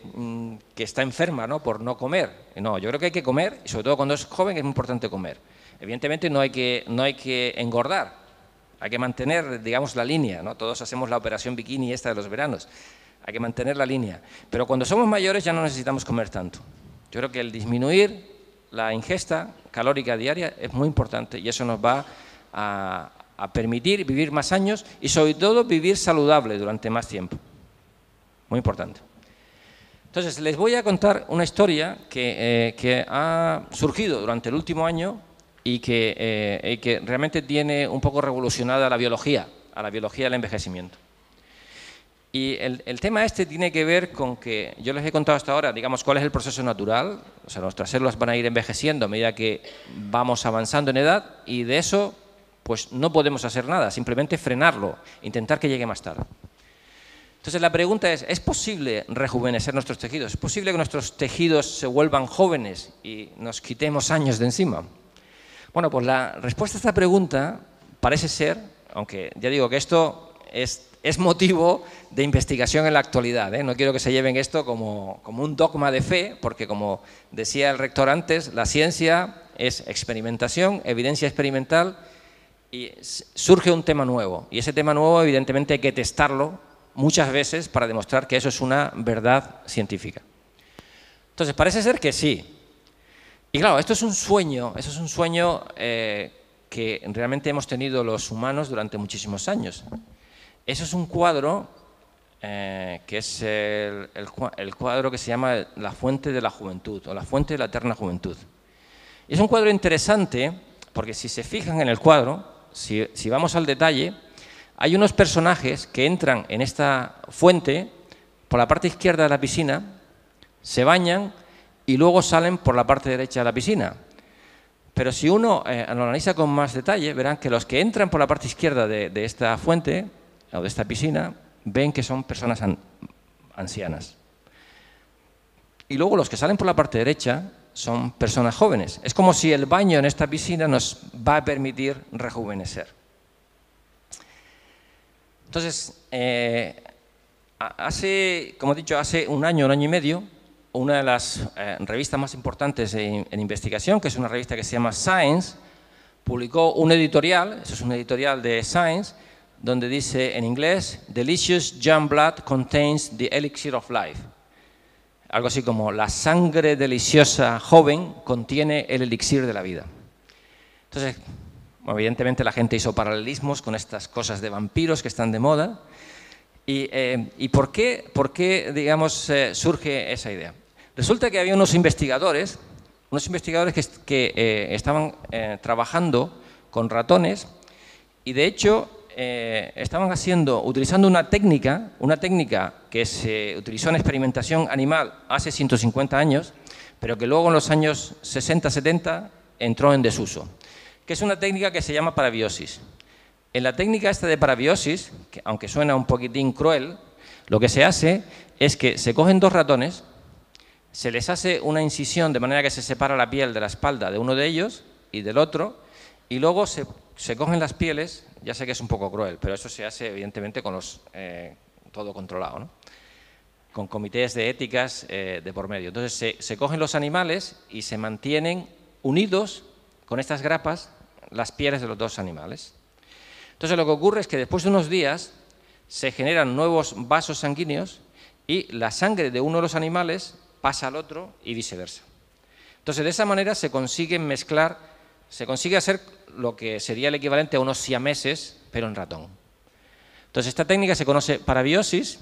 está enferma, ¿no?, por no comer. No, yo creo que hay que comer, y sobre todo cuando es joven es muy importante comer. Evidentemente no hay que engordar, hay que mantener, digamos, la línea, ¿no? Todos hacemos la operación bikini esta de los veranos, hay que mantener la línea. Pero cuando somos mayores ya no necesitamos comer tanto. Yo creo que el disminuir la ingesta calórica diaria es muy importante y eso nos va a permitir vivir más años y sobre todo vivir saludable durante más tiempo. Muy importante. Entonces, les voy a contar una historia que ha surgido durante el último año y que realmente tiene un poco revolucionada la biología del envejecimiento. Y el tema este tiene que ver con que yo les he contado hasta ahora, digamos, cuál es el proceso natural. O sea, nuestras células van a ir envejeciendo a medida que vamos avanzando en edad y de eso pues no podemos hacer nada, simplemente frenarlo, intentar que llegue más tarde. Entonces la pregunta ¿es posible rejuvenecer nuestros tejidos? ¿Es posible que nuestros tejidos se vuelvan jóvenes y nos quitemos años de encima? Bueno, pues la respuesta a esta pregunta parece ser, aunque ya digo que esto es motivo de investigación en la actualidad, ¿eh? No quiero que se lleven esto como un dogma de fe, porque como decía el rector antes, la ciencia es experimentación, evidencia experimental, y surge un tema nuevo, y ese tema nuevo evidentemente hay que testarlo muchas veces para demostrar que eso es una verdad científica. Entonces parece ser que sí. Y claro, esto es un sueño que realmente hemos tenido los humanos durante muchísimos años. Eso es un cuadro que es el cuadro que se llama La fuente de la juventud o La fuente de la eterna juventud. Y es un cuadro interesante porque si se fijan en el cuadro, si vamos al detalle, hay unos personajes que entran en esta fuente por la parte izquierda de la piscina, se bañan y luego salen por la parte derecha de la piscina. Pero si uno lo analiza con más detalle, verán que los que entran por la parte izquierda de esta fuente o de esta piscina, ven que son personas ancianas. Y luego los que salen por la parte derecha son personas jóvenes. Es como si el baño en esta piscina nos va a permitir rejuvenecer. Entonces, como he dicho, hace un año y medio, una de las revistas más importantes en investigación, que es una revista que se llama Science, publicó un editorial, eso es un editorial de Science, donde dice en inglés, "Delicious young blood contains the elixir of life". Algo así como, la sangre deliciosa joven contiene el elixir de la vida. Entonces, bueno, evidentemente la gente hizo paralelismos con estas cosas de vampiros que están de moda. ¿Y por qué digamos, surge esa idea? Resulta que había unos investigadores que estaban trabajando con ratones y de hecho estaban utilizando una técnica que se utilizó en experimentación animal hace 150 años, pero que luego en los años 60-70 entró en desuso, que es una técnica que se llama parabiosis. En la técnica esta de parabiosis, que aunque suena un poquitín cruel, lo que se hace es que se cogen dos ratones, se les hace una incisión de manera que se separa la piel de la espalda de uno de ellos y del otro, y luego se cogen las pieles. Ya sé que es un poco cruel, pero eso se hace evidentemente con todo controlado, ¿no? Con comités de éticas de por medio. Entonces se cogen los animales y se mantienen unidos con estas grapas las pieles de los dos animales. Entonces lo que ocurre es que después de unos días se generan nuevos vasos sanguíneos y la sangre de uno de los animales pasa al otro y viceversa. Entonces de esa manera se consigue mezclar, se consigue hacer lo que sería el equivalente a unos siameses, pero en ratón. Entonces, esta técnica se conoce parabiosis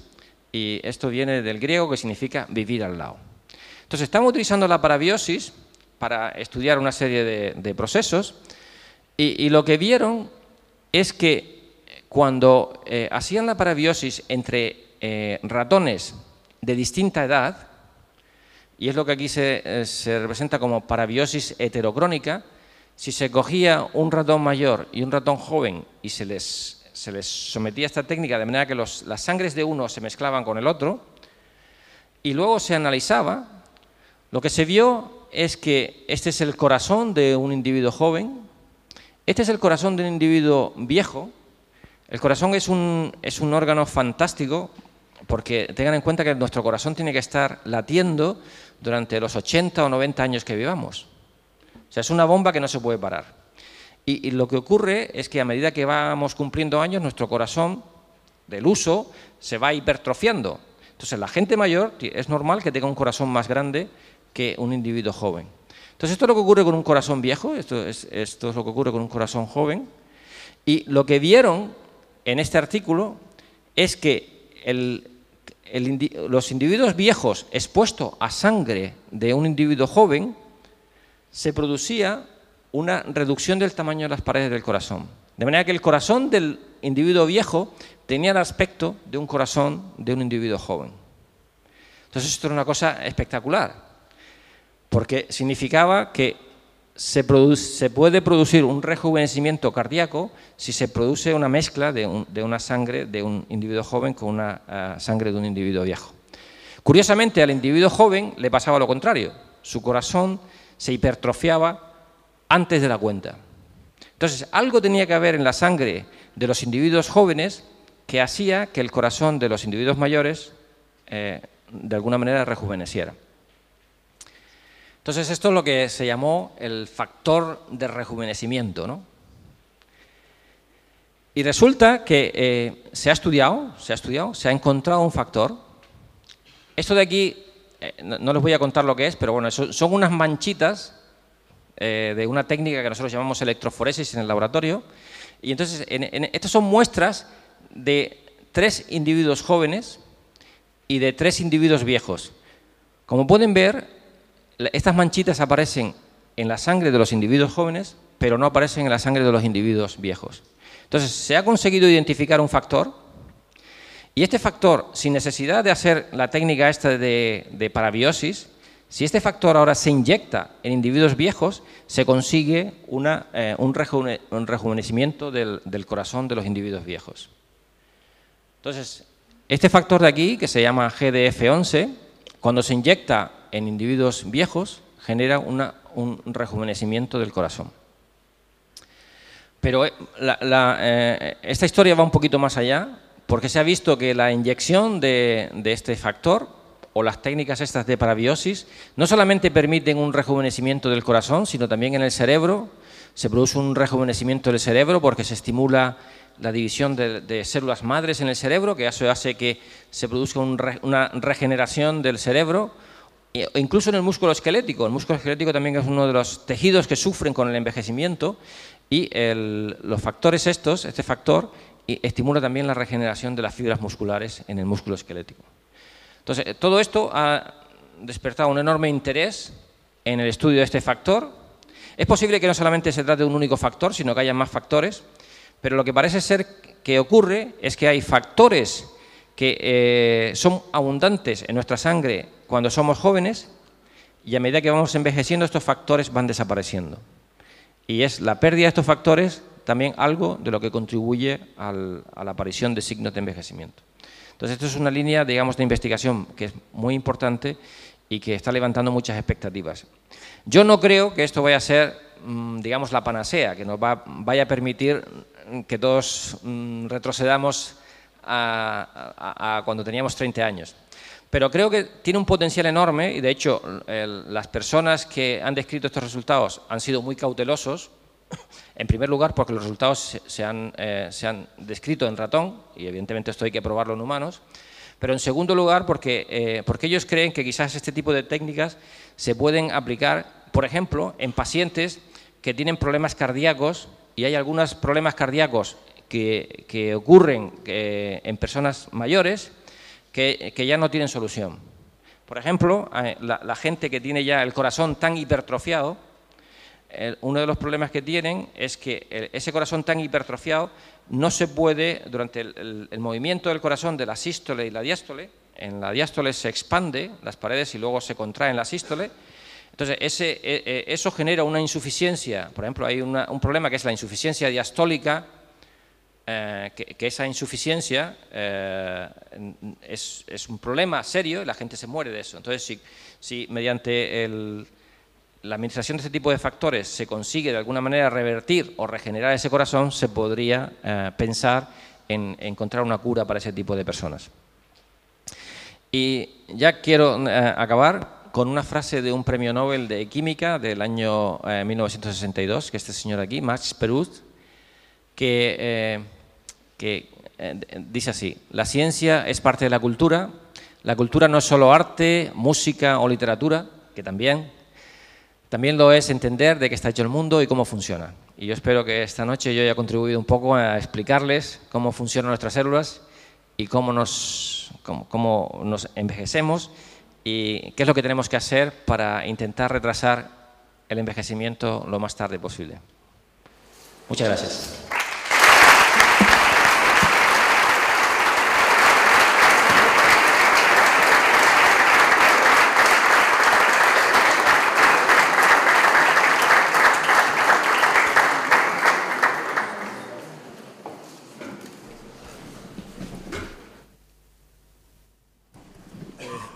y esto viene del griego, que significa vivir al lado. Entonces, estamos utilizando la parabiosis para estudiar una serie de procesos y lo que vieron es que cuando hacían la parabiosis entre ratones de distinta edad, y es lo que aquí se representa como parabiosis heterocrónica, si se cogía un ratón mayor y un ratón joven y se les sometía a esta técnica de manera que las sangres de uno se mezclaban con el otro, y luego se analizaba, lo que se vio es que este es el corazón de un individuo joven, este es el corazón de un individuo viejo. El corazón es un órgano fantástico, porque tengan en cuenta que nuestro corazón tiene que estar latiendo durante los 80 o 90 años que vivamos. O sea, es una bomba que no se puede parar. Y lo que ocurre es que a medida que vamos cumpliendo años, nuestro corazón, del uso, se va hipertrofiando. Entonces, la gente mayor es normal que tenga un corazón más grande que un individuo joven. Entonces, esto es lo que ocurre con un corazón viejo, esto es lo que ocurre con un corazón joven. Y lo que vieron en este artículo es que los individuos viejos expuestos a sangre de un individuo joven se producía una reducción del tamaño de las paredes del corazón. De manera que el corazón del individuo viejo tenía el aspecto de un corazón de un individuo joven. Entonces esto era una cosa espectacular, porque significaba que se puede producir un rejuvenecimiento cardíaco si se produce una mezcla de una sangre de un individuo joven con una sangre de un individuo viejo. Curiosamente, al individuo joven le pasaba lo contrario. Su corazón se hipertrofiaba antes de la cuenta. Entonces, algo tenía que haber en la sangre de los individuos jóvenes que hacía que el corazón de los individuos mayores de alguna manera rejuveneciera. Entonces, esto es lo que se llamó el factor de rejuvenecimiento, ¿no? Y resulta que se ha estudiado, se ha encontrado un factor. Esto de aquí, no les voy a contar lo que es, pero bueno, son unas manchitas de una técnica que nosotros llamamos electroforesis en el laboratorio. Y entonces, estas son muestras de 3 individuos jóvenes y de 3 individuos viejos. Como pueden ver, estas manchitas aparecen en la sangre de los individuos jóvenes, pero no aparecen en la sangre de los individuos viejos. Entonces, se ha conseguido identificar un factor, y este factor, sin necesidad de hacer la técnica esta de parabiosis, si este factor ahora se inyecta en individuos viejos, se consigue un rejuvenecimiento del corazón de los individuos viejos. Entonces, este factor de aquí, que se llama GDF11, cuando se inyecta en individuos viejos, genera un rejuvenecimiento del corazón. Pero esta historia va un poquito más allá, porque se ha visto que la inyección de este factor, o las técnicas estas de parabiosis, no solamente permiten un rejuvenecimiento del corazón, sino también en el cerebro. Se produce un rejuvenecimiento del cerebro porque se estimula la división de células madres en el cerebro, que eso hace que se produzca una regeneración del cerebro. Incluso en el músculo esquelético. El músculo esquelético también es uno de los tejidos que sufren con el envejecimiento, y los factores este factor estimula también la regeneración de las fibras musculares en el músculo esquelético. Entonces, todo esto ha despertado un enorme interés en el estudio de este factor. Es posible que no solamente se trate de un único factor, sino que haya más factores, pero lo que parece ser que ocurre es que hay factores que son abundantes en nuestra sangre cuando somos jóvenes, y a medida que vamos envejeciendo estos factores van desapareciendo. Y es la pérdida de estos factores también algo de lo que contribuye a la aparición de signos de envejecimiento. Entonces, esto es una línea, digamos, de investigación que es muy importante y que está levantando muchas expectativas. Yo no creo que esto vaya a ser, digamos, la panacea, que nos vaya a permitir que todos retrocedamos a cuando teníamos 30 años. Pero creo que tiene un potencial enorme, y de hecho las personas que han descrito estos resultados han sido muy cautelosos. En primer lugar, porque los resultados se han descrito en ratón, y evidentemente esto hay que probarlo en humanos. Pero en segundo lugar, porque ellos creen que quizás este tipo de técnicas se pueden aplicar, por ejemplo, en pacientes que tienen problemas cardíacos, y hay algunos problemas cardíacos que ocurren en personas mayores que ya no tienen solución. Por ejemplo, la gente que tiene ya el corazón tan hipertrofiado, uno de los problemas que tienen es que ese corazón tan hipertrofiado no se puede, durante el movimiento del corazón de la sístole y la diástole, en la diástole se expande las paredes y luego se contraen la sístole. Entonces, eso genera una insuficiencia. Por ejemplo, hay un problema que es la insuficiencia diastólica, que esa insuficiencia es un problema serio y la gente se muere de eso. Entonces, si mediante la administración de este tipo de factores se consigue de alguna manera revertir o regenerar ese corazón, se podría pensar en encontrar una cura para ese tipo de personas. Y ya quiero acabar con una frase de un premio Nobel de Química del año 1962, que este señor aquí, Max Perutz, que dice así: la ciencia es parte de la cultura no es solo arte, música o literatura, que también lo es entender de qué está hecho el mundo y cómo funciona. Y yo espero que esta noche yo haya contribuido un poco a explicarles cómo funcionan nuestras células y cómo nos envejecemos y qué es lo que tenemos que hacer para intentar retrasar el envejecimiento lo más tarde posible. Muchas gracias.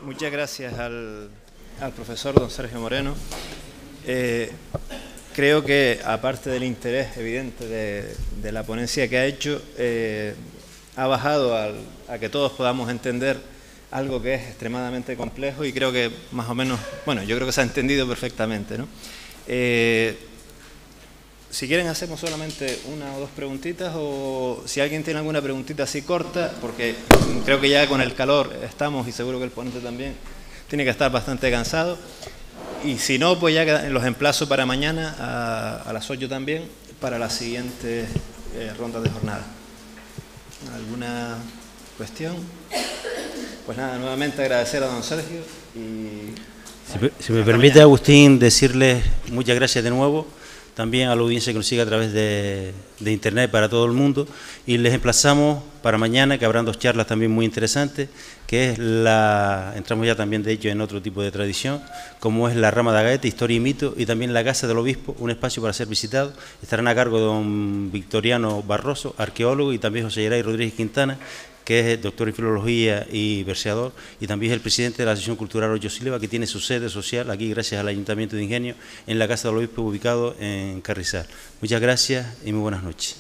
Muchas gracias al profesor don Sergio Moreno. Creo que, aparte del interés evidente de la ponencia que ha hecho, ha bajado a que todos podamos entender algo que es extremadamente complejo y creo que más o menos, bueno, yo creo que se ha entendido perfectamente, ¿no? Si quieren hacemos solamente una o dos preguntitas, o si alguien tiene alguna preguntita así corta, porque creo que ya con el calor estamos y seguro que el ponente también tiene que estar bastante cansado. Y si no, pues ya los emplazo para mañana a las 8 también, para la siguiente ronda de jornada. ¿Alguna cuestión? Pues nada, nuevamente agradecer a don Sergio. Y si me permite, Agustín, decirles muchas gracias de nuevo. También a la audiencia que nos sigue a través de Internet para todo el mundo, y les emplazamos para mañana, que habrán dos charlas también muy interesantes, que es entramos ya también de hecho en otro tipo de tradición, como es la rama de Agaete, Historia y Mito, y también la Casa del Obispo, un espacio para ser visitado. Estarán a cargo de don Victoriano Barroso, arqueólogo, y también José Geray Rodríguez Quintana, que es doctor en Filología y verseador, y también es el presidente de la Asociación Cultural Hoyo Silva, que tiene su sede social aquí gracias al Ayuntamiento de Ingenio, en la Casa del Obispo, ubicado en Carrizal. Muchas gracias y muy buenas noches.